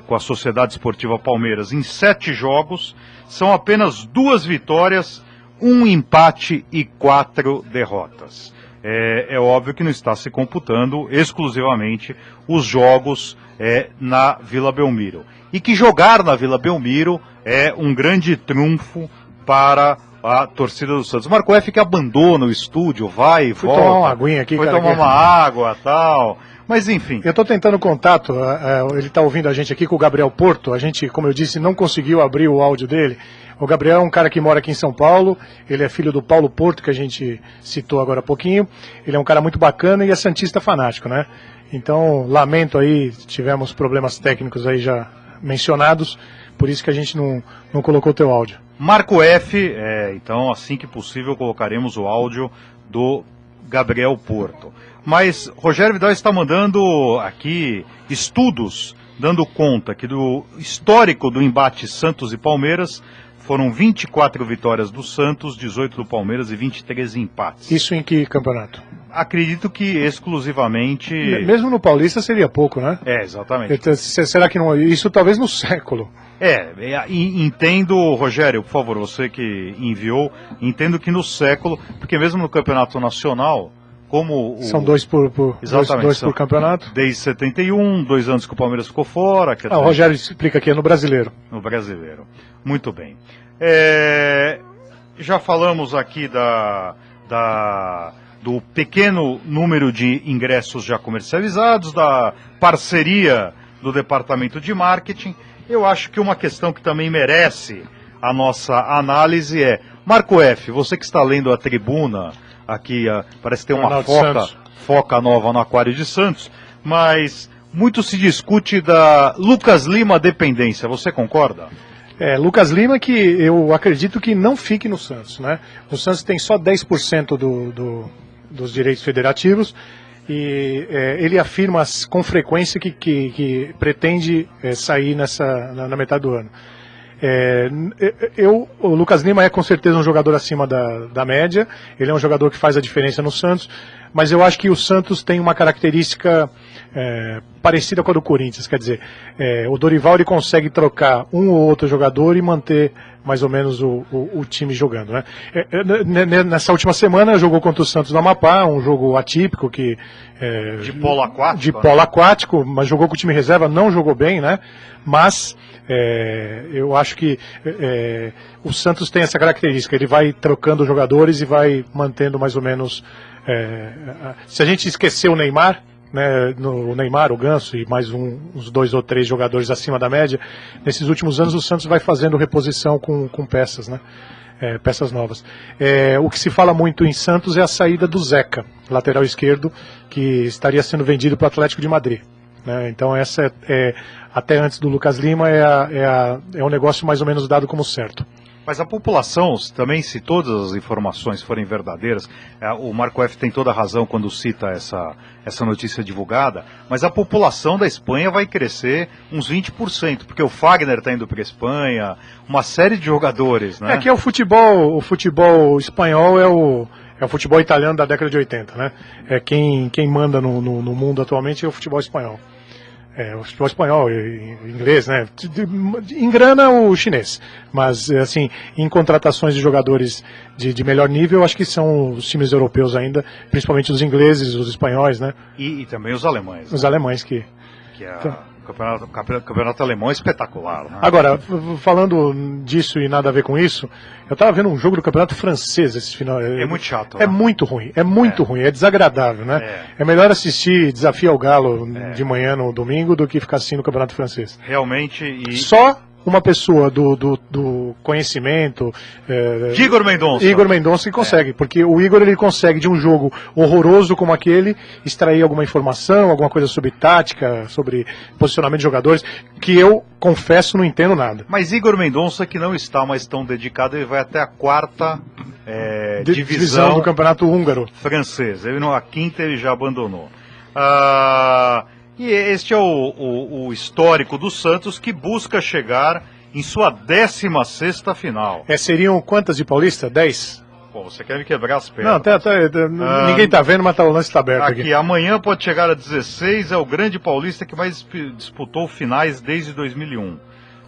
Speaker 2: com a Sociedade Esportiva Palmeiras em 7 jogos, são apenas 2 vitórias, 1 empate e 4 derrotas. É óbvio que não está se computando exclusivamente os jogos na Vila Belmiro. E que jogar na Vila Belmiro é um grande trunfo para a torcida do Santos. Marco F que abandona o estúdio, vai e volta.
Speaker 3: Foi tomar uma aguinha aqui,
Speaker 2: foi tomar uma água e tal. Mas enfim.
Speaker 3: Eu estou tentando contato, ele está ouvindo a gente aqui com o Gabriel Porto, a gente, como eu disse, não conseguiu abrir o áudio dele. O Gabriel é um cara que mora aqui em São Paulo, ele é filho do Paulo Porto, que a gente citou agora há pouquinho, ele é um cara muito bacana e é santista fanático, né? Então, lamento aí, tivemos problemas técnicos aí já mencionados, por isso que a gente não colocou o teu áudio.
Speaker 2: Marco F, então assim que possível colocaremos o áudio do Gabriel Porto. Mas Rogério Vidal está mandando aqui estudos, dando conta que do histórico do embate Santos e Palmeiras, foram 24 vitórias do Santos, 18 do Palmeiras e 23 empates.
Speaker 3: Isso em que campeonato?
Speaker 2: Acredito que exclusivamente...
Speaker 3: Mesmo no Paulista seria pouco, né?
Speaker 2: Exatamente.
Speaker 3: Será que não... Isso talvez no século.
Speaker 2: Entendo, Rogério, por favor, você que enviou, entendo que no século, porque mesmo no campeonato nacional, como...
Speaker 3: São dois por campeonato?
Speaker 2: Desde 71, 2 anos que o Palmeiras ficou fora.
Speaker 3: O Rogério explica aqui, é no Brasileiro.
Speaker 2: No Brasileiro. Muito bem. do pequeno número de ingressos já comercializados, da parceria do departamento de marketing. Eu acho que uma questão que também merece a nossa análise é, Marco F., você que está lendo a tribuna, aqui parece ter uma foca nova no Aquário de Santos, mas muito se discute da Lucas Lima dependência, você concorda?
Speaker 3: Lucas Lima, que eu acredito que não fique no Santos, né? O Santos tem só 10% dos direitos federativos e ele afirma com frequência que pretende sair na metade do ano. O Lucas Lima é com certeza um jogador acima da média, ele é um jogador que faz a diferença no Santos, mas eu acho que o Santos tem uma característica parecida com a do Corinthians, quer dizer, o Dorival ele consegue trocar um ou outro jogador e manter mais ou menos o time jogando, né? Nessa última semana jogou contra o Santos no Amapá, um jogo atípico de
Speaker 2: polo aquático.
Speaker 3: De polo aquático, mas jogou com o time reserva, não jogou bem, né? Mas eu acho que o Santos tem essa característica, ele vai trocando jogadores e vai mantendo mais ou menos. Se a gente esquecer o Neymar, né, o Neymar, o Ganso e mais uns 2 ou 3 jogadores acima da média, nesses últimos anos o Santos vai fazendo reposição com peças, né? Peças novas. O que se fala muito em Santos é a saída do Zeca, lateral esquerdo, que estaria sendo vendido para o Atlético de Madrid. Né? Então essa até antes do Lucas Lima é um negócio mais ou menos dado como certo.
Speaker 2: Mas a população, também, se todas as informações forem verdadeiras, o Marco F. tem toda a razão quando cita essa notícia divulgada, mas a população da Espanha vai crescer uns 20%, porque o Fagner está indo para a Espanha, uma série de jogadores, né?
Speaker 3: Que é o futebol espanhol é o futebol italiano da década de 80, né? Quem manda no mundo atualmente é o futebol espanhol. O futebol espanhol, inglês, né? Engrana o chinês. Mas, assim, em contratações de jogadores de melhor nível, eu acho que são os times europeus ainda, principalmente os ingleses, os espanhóis, né?
Speaker 2: E também os alemães.
Speaker 3: Os alemães que
Speaker 2: o campeonato alemão é espetacular, né?
Speaker 3: Agora, falando disso e nada a ver com isso, eu estava vendo um jogo do campeonato francês esse final.
Speaker 2: É muito chato.
Speaker 3: É muito ruim, ruim, é desagradável, né? É melhor assistir Desafio ao Galo de manhã no domingo do que ficar assim no campeonato francês.
Speaker 2: Realmente.
Speaker 3: Só uma pessoa do conhecimento,
Speaker 2: Igor
Speaker 3: Mendonça que consegue, porque o Igor ele consegue de um jogo horroroso como aquele extrair alguma informação, alguma coisa sobre tática, sobre posicionamento de jogadores, que eu confesso não entendo nada.
Speaker 2: Mas Igor Mendonça que não está mais tão dedicado, ele vai até a 4ª divisão
Speaker 3: do campeonato húngaro
Speaker 2: francês, a 5ª ele já abandonou. E este é o histórico do Santos, que busca chegar em sua 16ª final.
Speaker 3: Seriam quantas de Paulista? 10?
Speaker 2: Pô, você quer me quebrar as pernas.
Speaker 3: Não, ninguém tá vendo, mas o lance tá aberto aqui.
Speaker 2: Amanhã pode chegar a 16, é o grande paulista que mais disputou finais desde 2001.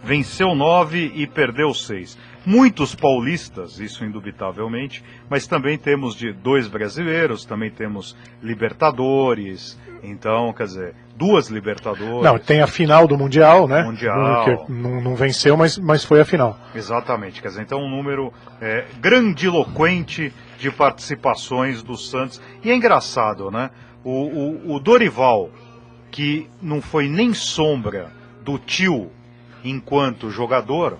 Speaker 2: Venceu 9 e perdeu 6. Muitos paulistas, isso indubitavelmente, mas também temos de 2 brasileiros, também temos Libertadores, então, quer dizer, 2 Libertadores.
Speaker 3: Não, tem a final do Mundial, né?
Speaker 2: Mundial.
Speaker 3: Que não venceu, mas foi a final.
Speaker 2: Exatamente, quer dizer, então um número grandiloquente de participações do Santos. E é engraçado, né? O Dorival, que não foi nem sombra do tio enquanto jogador,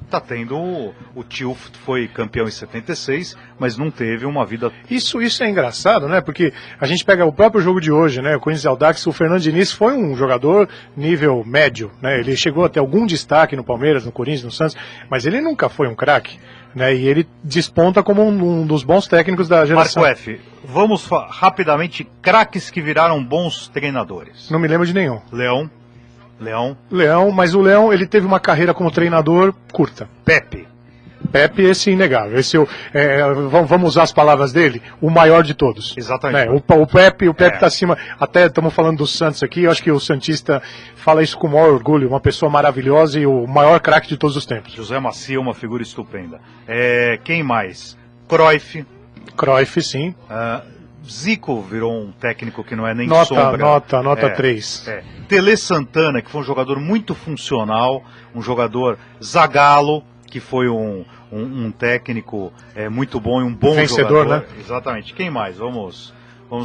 Speaker 2: tá tendo. O tio foi campeão em 76, mas não teve uma vida.
Speaker 3: Isso é engraçado, né? Porque a gente pega o próprio jogo de hoje, né? O Corinthians e Audax, o Fernando Diniz foi um jogador nível médio, né? Ele chegou a ter algum destaque no Palmeiras, no Corinthians, no Santos, mas ele nunca foi um craque, né? E ele desponta como um dos bons técnicos da geração.
Speaker 2: Marco F., vamos rapidamente, craques que viraram bons treinadores.
Speaker 3: Não me lembro de nenhum.
Speaker 2: Leão,
Speaker 3: mas o Leão ele teve uma carreira como treinador curta.
Speaker 2: Pepe,
Speaker 3: esse é inegável. Vamos usar as palavras dele, o maior de todos.
Speaker 2: Exatamente.
Speaker 3: O Pepe está acima. Até estamos falando do Santos aqui, eu acho que o santista fala isso com o maior orgulho, uma pessoa maravilhosa e o maior craque de todos os tempos.
Speaker 2: José Macia, uma figura estupenda. Quem mais? Cruyff,
Speaker 3: sim.
Speaker 2: Zico virou um técnico que não é nem
Speaker 3: sombra. Nota 3.
Speaker 2: Tele Santana, que foi um jogador muito funcional, um jogador Zagallo, que foi um um técnico muito bom e um bom
Speaker 3: vencedor,
Speaker 2: jogador.
Speaker 3: Né?
Speaker 2: Exatamente. Quem mais? Vamos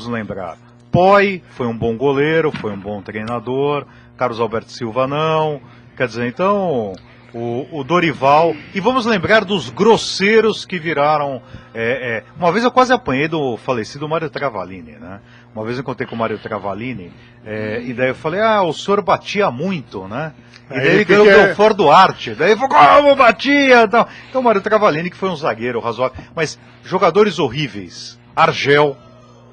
Speaker 2: lembrar. Poi foi um bom goleiro, foi um bom treinador. Carlos Alberto Silva não. Quer dizer, então, o Dorival. E vamos lembrar dos grosseiros que viraram. Uma vez eu quase apanhei do falecido Mário Travalini, né? Uma vez eu encontrei com o Mário Travalini, e daí eu falei, o senhor batia muito, né? E daí ele ganhou o Belfort Duarte. Daí ele falou, como batia? Então o Mário Travalini, que foi um zagueiro razoável. Mas jogadores horríveis. Argel,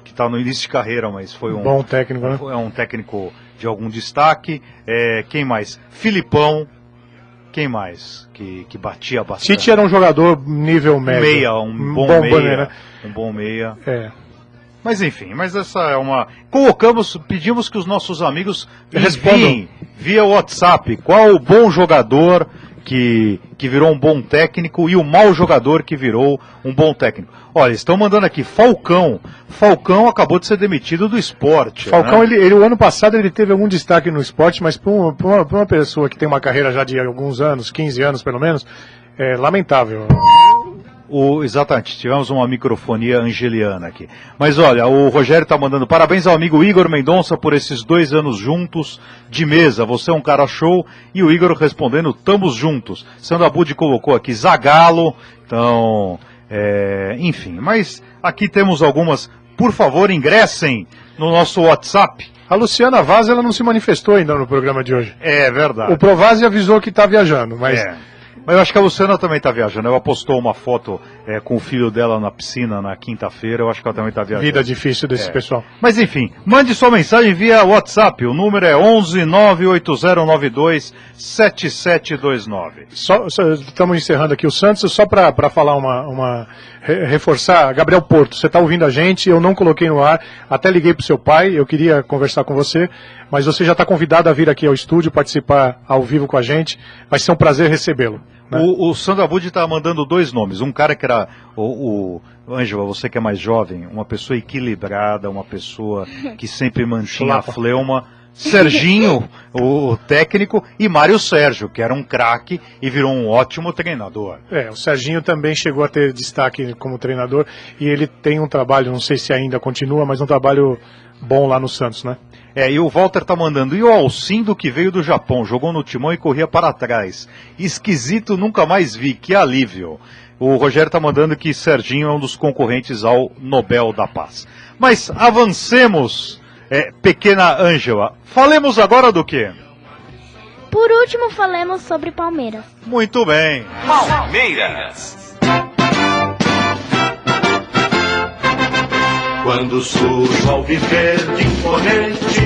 Speaker 2: que está no início de carreira, mas foi um
Speaker 3: bom técnico, né?
Speaker 2: É um técnico de algum destaque. Quem mais? Filipão. Quem mais que batia bastante?
Speaker 3: Tite era um jogador nível médio.
Speaker 2: Um bom meia.
Speaker 3: Né?
Speaker 2: Um bom meia.
Speaker 3: Mas
Speaker 2: enfim, essa é uma... Pedimos que os nossos amigos
Speaker 3: respondam
Speaker 2: via WhatsApp qual o bom jogador que virou um bom técnico e o mau jogador que virou um bom técnico. Olha, estão mandando aqui, Falcão. Falcão acabou de ser demitido do esporte.
Speaker 3: Falcão,
Speaker 2: né?
Speaker 3: ele o ano passado ele teve algum destaque no esporte, mas para uma pessoa que tem uma carreira já de alguns anos, 15 anos pelo menos, é lamentável.
Speaker 2: Exatamente, tivemos uma microfonia angeliana aqui. Mas olha, o Rogério está mandando parabéns ao amigo Igor Mendonça por esses 2 anos juntos de mesa. Você é um cara show. E o Igor respondendo, estamos juntos. Sandra Budi colocou aqui Zagallo. Então, enfim. Mas aqui temos algumas. Por favor, ingressem no nosso WhatsApp.
Speaker 3: A Luciana Vaz, ela não se manifestou ainda no programa de hoje.
Speaker 2: É verdade.
Speaker 3: O Provazzi avisou que está viajando, mas...
Speaker 2: Mas eu acho que a Luciana também está viajando. Ela postou uma foto com o filho dela na piscina na quinta-feira. Eu acho que ela também está viajando.
Speaker 3: Vida difícil desse pessoal.
Speaker 2: Mas enfim, mande sua mensagem via WhatsApp. O número é 11 98092 7729.
Speaker 3: Estamos encerrando aqui o Santos. Só para falar reforçar, Gabriel Porto, você está ouvindo a gente, eu não coloquei no ar, até liguei para o seu pai, eu queria conversar com você, mas você já está convidado a vir aqui ao estúdio, participar ao vivo com a gente, vai ser um prazer recebê-lo. Né?
Speaker 2: O Sandra Budi está mandando 2 nomes, um cara que era, Ângela, você que é mais jovem, uma pessoa equilibrada, uma pessoa que sempre mantinha a fleuma, Serginho, o técnico, e Mário Sérgio, que era um craque e virou um ótimo treinador.
Speaker 3: O Serginho também chegou a ter destaque como treinador e ele tem um trabalho, não sei se ainda continua, mas um trabalho bom lá no Santos, né?
Speaker 2: E o Walter tá mandando, e o Alcindo que veio do Japão, jogou no timão e corria para trás. Esquisito, nunca mais vi, que alívio. O Rogério tá mandando que Serginho é um dos concorrentes ao Nobel da Paz. Mas avancemos... pequena Ângela, falemos agora do quê?
Speaker 4: Por último, falemos sobre Palmeiras.
Speaker 2: Muito bem.
Speaker 1: Palmeiras.
Speaker 5: Quando surge o alviverde imponente,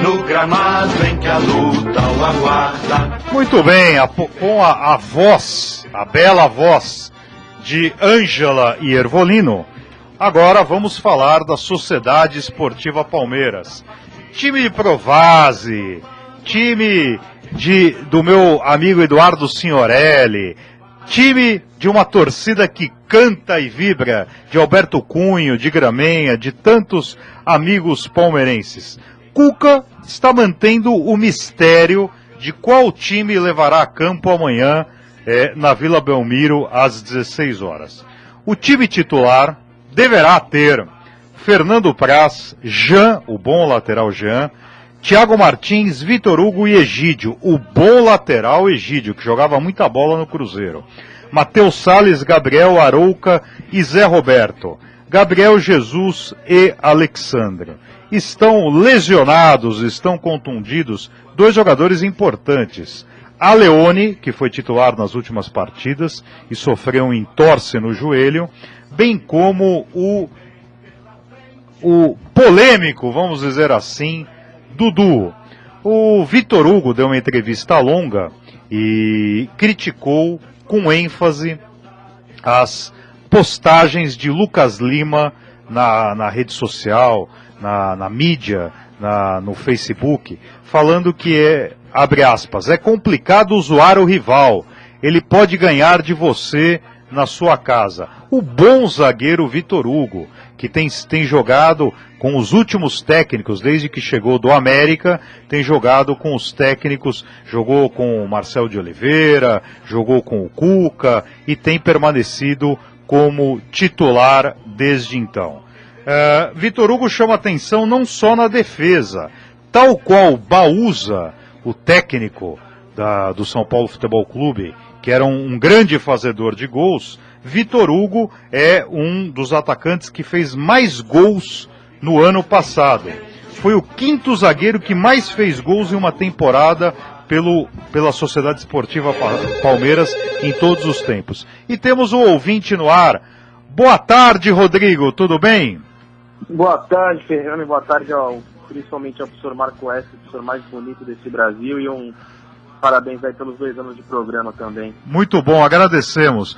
Speaker 5: no gramado em que a luta o aguarda.
Speaker 2: Muito bem, com a voz, a bela voz de Ângela e Ervolino, agora vamos falar da Sociedade Esportiva Palmeiras. Time de Provazzi, time do meu amigo Eduardo Signorelli, time de uma torcida que canta e vibra, de Alberto Cunho, de Gramenha, de tantos amigos palmeirenses. Cuca está mantendo o mistério de qual time levará a campo amanhã na Vila Belmiro às 16 horas. O time titular deverá ter Fernando Praz, Jean, o bom lateral Jean, Thiago Martins, Vitor Hugo e Egídio, o bom lateral Egídio, que jogava muita bola no Cruzeiro. Matheus Salles, Gabriel Arouca e Zé Roberto. Gabriel Jesus e Alexandre. Estão lesionados, estão contundidos 2 jogadores importantes. A Leone, que foi titular nas últimas partidas e sofreu um entorse no joelho, bem como o polêmico, vamos dizer assim, Dudu. O Vitor Hugo deu uma entrevista longa e criticou com ênfase as postagens de Lucas Lima na rede social, na mídia, no Facebook, falando que abre aspas, é complicado zoar o rival, ele pode ganhar de você na sua casa. O bom zagueiro Vitor Hugo, que tem jogado com os últimos técnicos, desde que chegou do América, tem jogado com os técnicos, jogou com o Marcel de Oliveira, jogou com o Cuca e tem permanecido como titular desde então. Vitor Hugo chama atenção não só na defesa, tal qual Baúza, o técnico do São Paulo Futebol Clube, que era um grande fazedor de gols. Vitor Hugo é um dos atacantes que fez mais gols no ano passado. Foi o 5º zagueiro que mais fez gols em uma temporada pela Sociedade Esportiva Palmeiras em todos os tempos. E temos um ouvinte no ar. Boa tarde, Rodrigo, tudo bem?
Speaker 8: Boa tarde, Ferrano, e boa tarde principalmente ao professor Marco S., o professor mais bonito desse Brasil, e parabéns aí pelos 2 anos de programa também.
Speaker 2: Muito bom, agradecemos.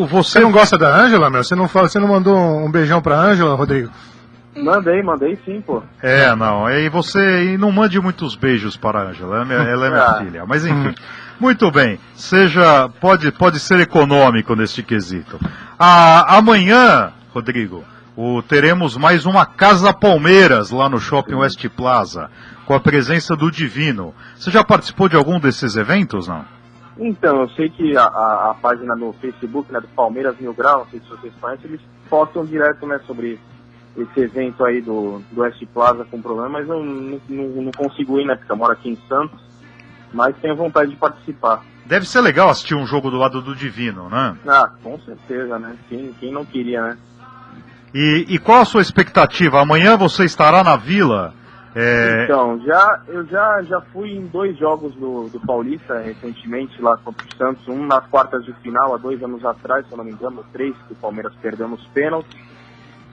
Speaker 3: Você não gosta da Ângela, meu? Você não mandou um beijão pra Ângela, Rodrigo?
Speaker 8: Mandei sim, pô.
Speaker 2: Não, e você não mande muitos beijos para a Ângela, ela é minha filha. Mas enfim, muito bem, pode ser econômico neste quesito. Amanhã, Rodrigo, teremos mais uma Casa Palmeiras lá no Shopping West Plaza, com a presença do Divino. Você já participou de algum desses eventos, não?
Speaker 8: Então, eu sei que a página no Facebook, né, do Palmeiras Mil Grau, não sei se vocês conhecem, eles postam direto, né, sobre esse evento aí do West Plaza com problema, mas eu não consigo ir, né, porque eu moro aqui em Santos, mas tenho vontade de participar.
Speaker 2: Deve ser legal assistir um jogo do lado do Divino, né?
Speaker 8: Com certeza, né? Quem não queria, né?
Speaker 2: E qual a sua expectativa? Amanhã você estará na Vila?
Speaker 8: Então, eu já fui em 2 jogos do Paulista recentemente, lá contra o Santos, um nas quartas de final, há 2 anos atrás, se eu não me engano, 3, que o Palmeiras perdeu nos pênaltis,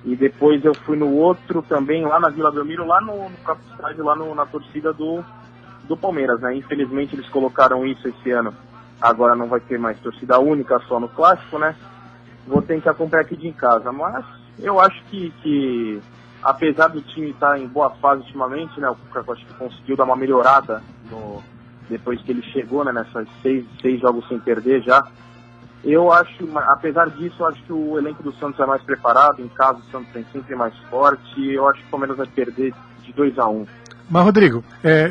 Speaker 8: e depois eu fui no outro também, lá na Vila Belmiro, lá no próprio estádio, lá na torcida do Palmeiras, né? Infelizmente eles colocaram isso esse ano, agora não vai ter mais torcida única só no Clássico, né? Vou ter que acompanhar aqui de casa, mas eu acho que apesar do time estar em boa fase ultimamente, né, o Cuca acho que conseguiu dar uma melhorada depois que ele chegou, né, nessas 6 jogos sem perder já. Eu acho, apesar disso, eu acho que o elenco do Santos é mais preparado, em casa o Santos tem sempre mais forte, e eu acho que o Palmeiras vai perder de 2-1.
Speaker 3: Mas, Rodrigo,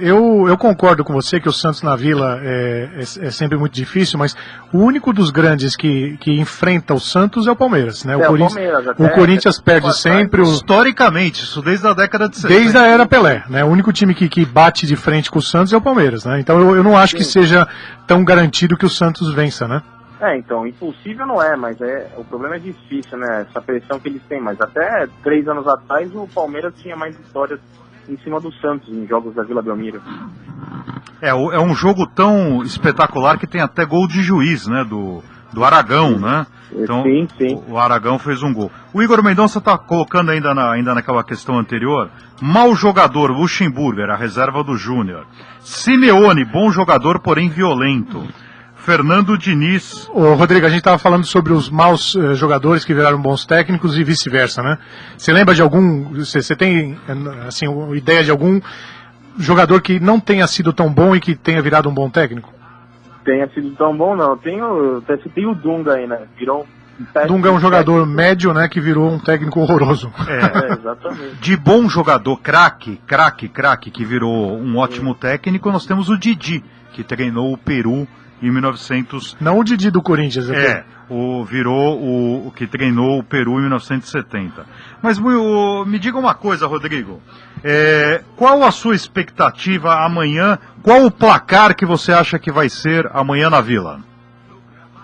Speaker 3: eu concordo com você que o Santos na Vila é sempre muito difícil, mas o único dos grandes que enfrenta o Santos é o Palmeiras, né? O Corinthians perde sempre.
Speaker 2: Historicamente, isso desde a década de 70.
Speaker 3: Desde a era Pelé, né? O único time que bate de frente com o Santos é o Palmeiras, né? Então eu não acho que seja tão garantido que o Santos vença, né?
Speaker 8: Então, impossível não é, mas o problema é difícil, né? Essa pressão que eles têm, mas até 3 anos atrás o Palmeiras tinha mais vitórias em cima do Santos, em jogos da Vila Belmiro.
Speaker 2: É um jogo tão espetacular que tem até gol de juiz, né, do Aragão, né? Então,
Speaker 8: sim.
Speaker 2: O Aragão fez um gol. O Igor Mendonça está colocando ainda naquela questão anterior, mau jogador, Luxemburger, a reserva do Júnior. Simeone, bom jogador, porém violento. Fernando Diniz.
Speaker 3: Ô, Rodrigo, a gente estava falando sobre os maus jogadores que viraram bons técnicos e vice-versa, né? Você lembra de algum... Você tem, assim, ideia de algum jogador que não tenha sido tão bom e que tenha virado um bom técnico?
Speaker 8: Tenha sido tão bom, não. Até citei o Dunga aí, né? Virou um
Speaker 3: Dunga é um jogador médio, né? Que virou um técnico horroroso.
Speaker 8: Exatamente.
Speaker 2: De bom jogador, craque, que virou um ótimo técnico, nós temos o Didi, que treinou o Peru em 1900...
Speaker 3: Não o Didi do Corinthians.
Speaker 2: Virou o que treinou o Peru em 1970. Mas me diga uma coisa, Rodrigo. Qual a sua expectativa amanhã? Qual o placar que você acha que vai ser amanhã na Vila?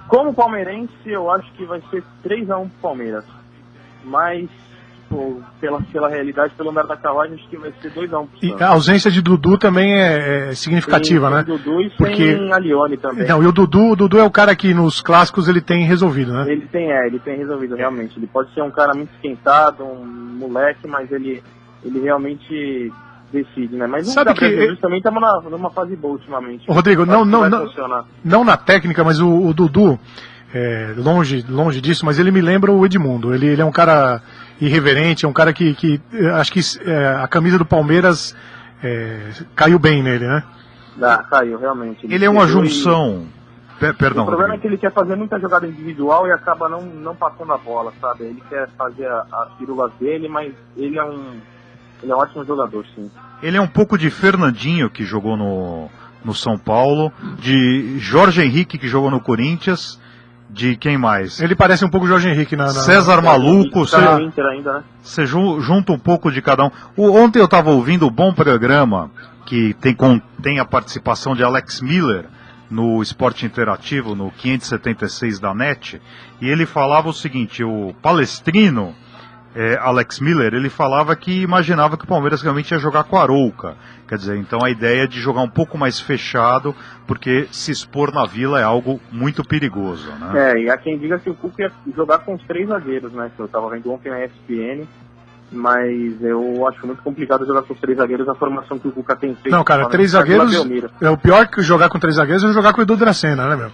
Speaker 8: Como palmeirense, eu acho que vai ser 3-1 pro Palmeiras. Mas... pela realidade, pelo número da carruagem, acho que vai ser 2-1.
Speaker 3: E a ausência de Dudu também é significativa, né?
Speaker 8: Dudu e sem Alione também.
Speaker 3: Não, e o Dudu é o cara que nos clássicos ele tem resolvido, né?
Speaker 8: Ele tem resolvido, realmente. Ele pode ser um cara muito esquentado, um moleque, mas ele realmente decide, né? Mas
Speaker 3: sabe que
Speaker 8: Jesus também estamos numa fase boa ultimamente.
Speaker 3: Rodrigo, não na técnica, mas o Dudu, longe disso, mas ele me lembra o Edmundo. Ele é um cara irreverente, é um cara que acho que a camisa do Palmeiras caiu bem nele, né?
Speaker 8: Caiu, realmente.
Speaker 2: Ele é uma junção. Perdão.
Speaker 8: O problema é que ele quer fazer muita jogada individual e acaba não passando a bola, sabe? Ele quer fazer as pílulas dele, mas ele é um ótimo jogador, sim.
Speaker 2: Ele é um pouco de Fernandinho, que jogou no São Paulo, de Jorge Henrique, que jogou no Corinthians, de quem mais?
Speaker 3: Ele parece um pouco o Jorge Henrique
Speaker 2: César Maluco.
Speaker 8: Tá Inter ainda, né?
Speaker 2: Você junta um pouco de cada um. Ontem eu estava ouvindo o Bom Programa, que tem a participação de Alex Miller no Esporte Interativo, no 576 da NET, e ele falava o seguinte, o palestrino, Alex Miller, ele falava que imaginava que o Palmeiras realmente ia jogar com a Arouca. Quer dizer, então a ideia é de jogar um pouco mais fechado, porque se expor na Vila é algo muito perigoso, né?
Speaker 8: E há quem diga que o Cuca ia jogar com os 3 zagueiros, né? Que eu estava vendo ontem na ESPN, mas eu acho muito complicado jogar com os 3 zagueiros a formação que o Cuca tem feito.
Speaker 3: Não, cara, 3 zagueiros, o pior que jogar com 3 zagueiros é jogar com o Edu Dracena, né, meu?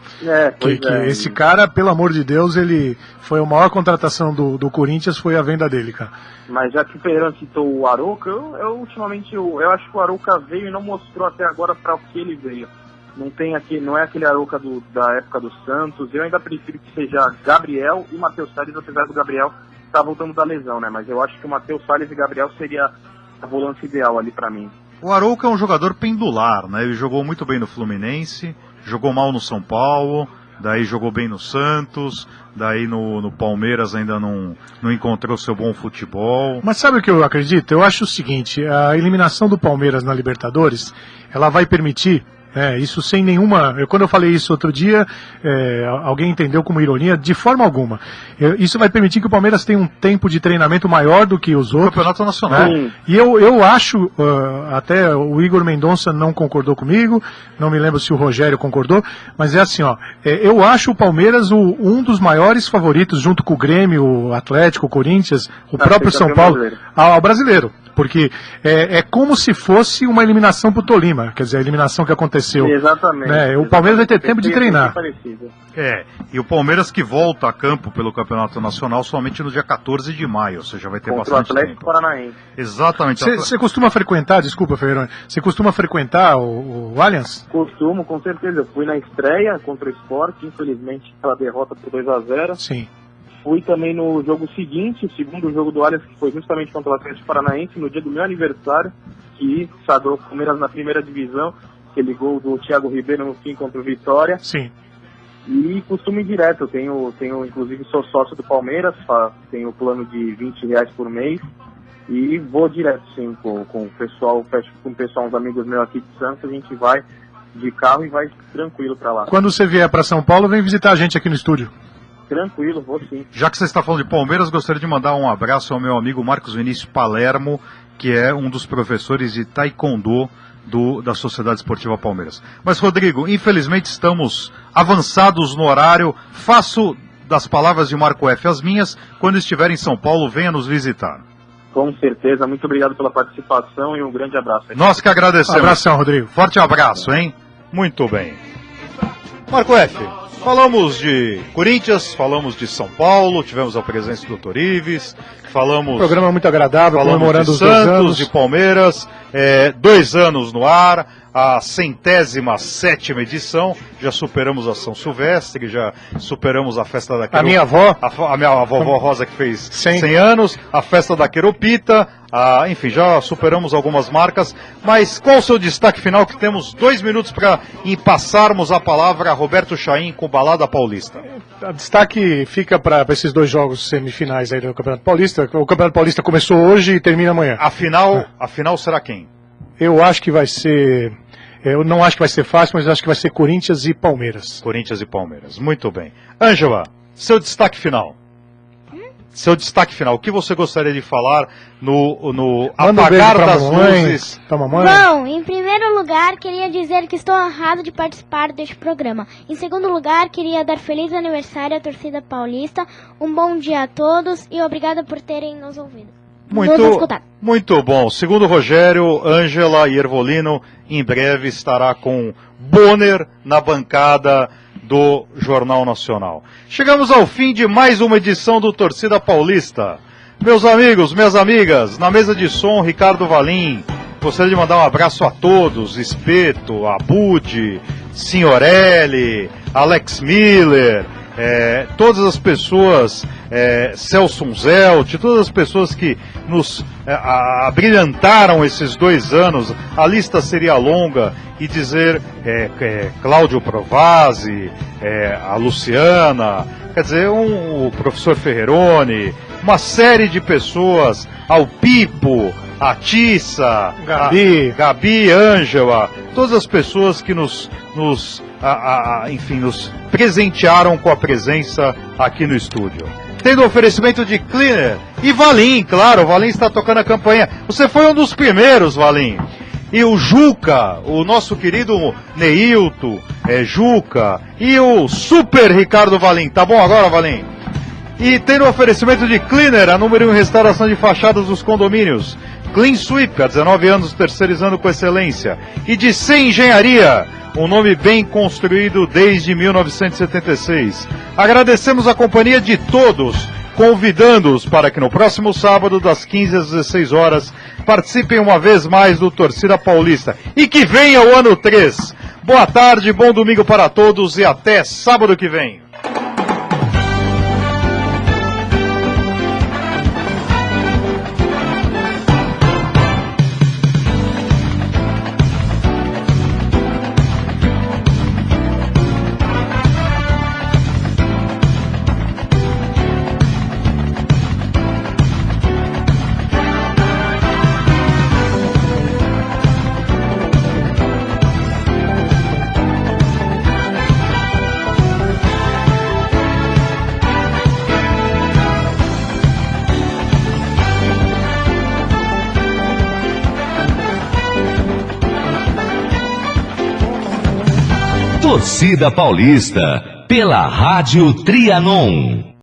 Speaker 3: Esse cara, pelo amor de Deus, ele foi a maior contratação do Corinthians, foi a venda dele, cara.
Speaker 8: Mas já que o Ferreira citou o Arouca, eu acho que o Arouca veio e não mostrou até agora para o que ele veio. Não é aquele Arouca da época do Santos. Eu ainda prefiro que seja Gabriel e Matheus Salles, apesar do Gabriel tá voltando da lesão, né? Mas eu acho que o Matheus Salles e Gabriel seria a volância ideal ali pra mim.
Speaker 2: O Arouca é um jogador pendular, né? Ele jogou muito bem no Fluminense, jogou mal no São Paulo, daí jogou bem no Santos, daí no Palmeiras ainda não encontrou seu bom futebol.
Speaker 3: Mas sabe o que eu acredito? Eu acho o seguinte, a eliminação do Palmeiras na Libertadores, ela vai permitir... isso sem nenhuma... Quando eu falei isso outro dia, alguém entendeu como ironia, de forma alguma. Isso vai permitir que o Palmeiras tenha um tempo de treinamento maior do que os outros.
Speaker 2: Campeonato Nacional.
Speaker 3: Né? E eu acho, até o Igor Mendonça não concordou comigo, não me lembro se o Rogério concordou, mas é assim, eu acho o Palmeiras um dos maiores favoritos, junto com o Grêmio, o Atlético, o Corinthians, o próprio São Paulo, ao brasileiro. Porque é como se fosse uma eliminação pro Tolima, quer dizer, a eliminação que aconteceu.
Speaker 8: Exatamente.
Speaker 3: Né? O Palmeiras vai ter tempo de treinar.
Speaker 2: E o Palmeiras que volta a campo pelo Campeonato Nacional somente no dia 14 de maio, ou seja, vai ter bastante tempo.
Speaker 8: Atlético Paranaense.
Speaker 2: Exatamente.
Speaker 3: Você costuma frequentar, desculpa, Ferreira, você costuma frequentar o Allianz?
Speaker 8: Costumo, com certeza. Eu fui na estreia contra o Sport, infelizmente pela derrota por 2-0.
Speaker 3: Sim.
Speaker 8: Fui também no jogo seguinte, o segundo jogo do Allianz, que foi justamente contra o Atlético Paranaense, no dia do meu aniversário, que sagrou o Palmeiras na primeira divisão, aquele gol do Thiago Ribeiro no fim contra o Vitória.
Speaker 3: Sim.
Speaker 8: E costumo ir direto, eu tenho inclusive sou sócio do Palmeiras, tenho o plano de R$20 por mês, e vou direto, sim, com o pessoal, uns amigos meus aqui de Santos, a gente vai de carro e vai tranquilo pra lá.
Speaker 3: Quando você vier pra São Paulo, vem visitar a gente aqui no estúdio.
Speaker 8: Tranquilo, vou sim.
Speaker 2: Já que você está falando de Palmeiras, gostaria de mandar um abraço ao meu amigo Marcos Vinícius Palermo, que é um dos professores de Taekwondo da Sociedade Esportiva Palmeiras. Mas, Rodrigo, infelizmente estamos avançados no horário. Faço das palavras de Marco F. as minhas. Quando estiver em São Paulo, venha nos visitar.
Speaker 8: Com certeza. Muito obrigado pela participação e um grande abraço.
Speaker 2: Nós que agradecemos.
Speaker 3: Abração, Rodrigo.
Speaker 2: Forte abraço, hein? Muito bem. Marco F., falamos de Corinthians, falamos de São Paulo, tivemos a presença do Dr. Ives, falamos...
Speaker 3: Programa muito agradável, comemorando os 2 anos.
Speaker 2: Santos, de Palmeiras, 2 anos no ar, a 107ª edição, já superamos a São Silvestre, já superamos a festa da Queropita.
Speaker 3: A minha avó?
Speaker 2: A minha vovó Rosa, que fez 100 anos, a festa da Queropita, enfim, já superamos algumas marcas, mas qual o seu destaque final, que temos 2 minutos para passarmos a palavra a Roberto Chaim com Balada Paulista?
Speaker 3: O destaque fica para esses 2 jogos semifinais aí do Campeonato Paulista. O Campeonato Paulista começou hoje e termina amanhã.
Speaker 2: A final será quem?
Speaker 3: Eu acho que vai ser... Eu não acho que vai ser fácil, mas acho que vai ser Corinthians e Palmeiras.
Speaker 2: Corinthians e Palmeiras, muito bem. Ângela, seu destaque final. Seu destaque final, o que você gostaria de falar no apagar das luzes?
Speaker 4: Bom, em primeiro lugar, queria dizer que estou honrado de participar deste programa. Em segundo lugar, queria dar feliz aniversário à torcida paulista. Um bom dia a todos e obrigada por terem nos ouvido.
Speaker 2: Muito bom. Segundo Rogério, Ângela e Ervolino em breve estará com Bonner na bancada do Jornal Nacional. Chegamos ao fim de mais uma edição do Torcida Paulista. Meus amigos, minhas amigas, na mesa de som, Ricardo Valim. Gostaria de mandar um abraço a todos, Espeto, Abud, Signorelli, Alex Miller, todas as pessoas, Celso Zelt, todas as pessoas que nos abrilhantaram esses 2 anos. A lista seria longa, e dizer Cláudio Provasi, a Luciana, quer dizer, o professor Ferreroni, uma série de pessoas, ao Pipo, a Tissa, Gabi, Ângela, todas as pessoas que nos presentearam com a presença aqui no estúdio. Tendo o oferecimento de Cleaner e Valim, claro, o Valim está tocando a campanha. Você foi um dos primeiros, Valim. E o Juca, o nosso querido Neilton, Juca, e o super Ricardo Valim. Tá bom agora, Valim? E tem o oferecimento de Cleaner, a número 1 em restauração de fachadas dos condomínios. Clean Sweep, há 19 anos terceirizando com excelência. E de C Engenharia, um nome bem construído desde 1976. Agradecemos a companhia de todos, convidando-os para que no próximo sábado, das 15 às 16 horas, participem uma vez mais do Torcida Paulista. E que venha o ano 3. Boa tarde, bom domingo para todos e até sábado que vem.
Speaker 1: Torcida Paulista, pela Rádio Trianon.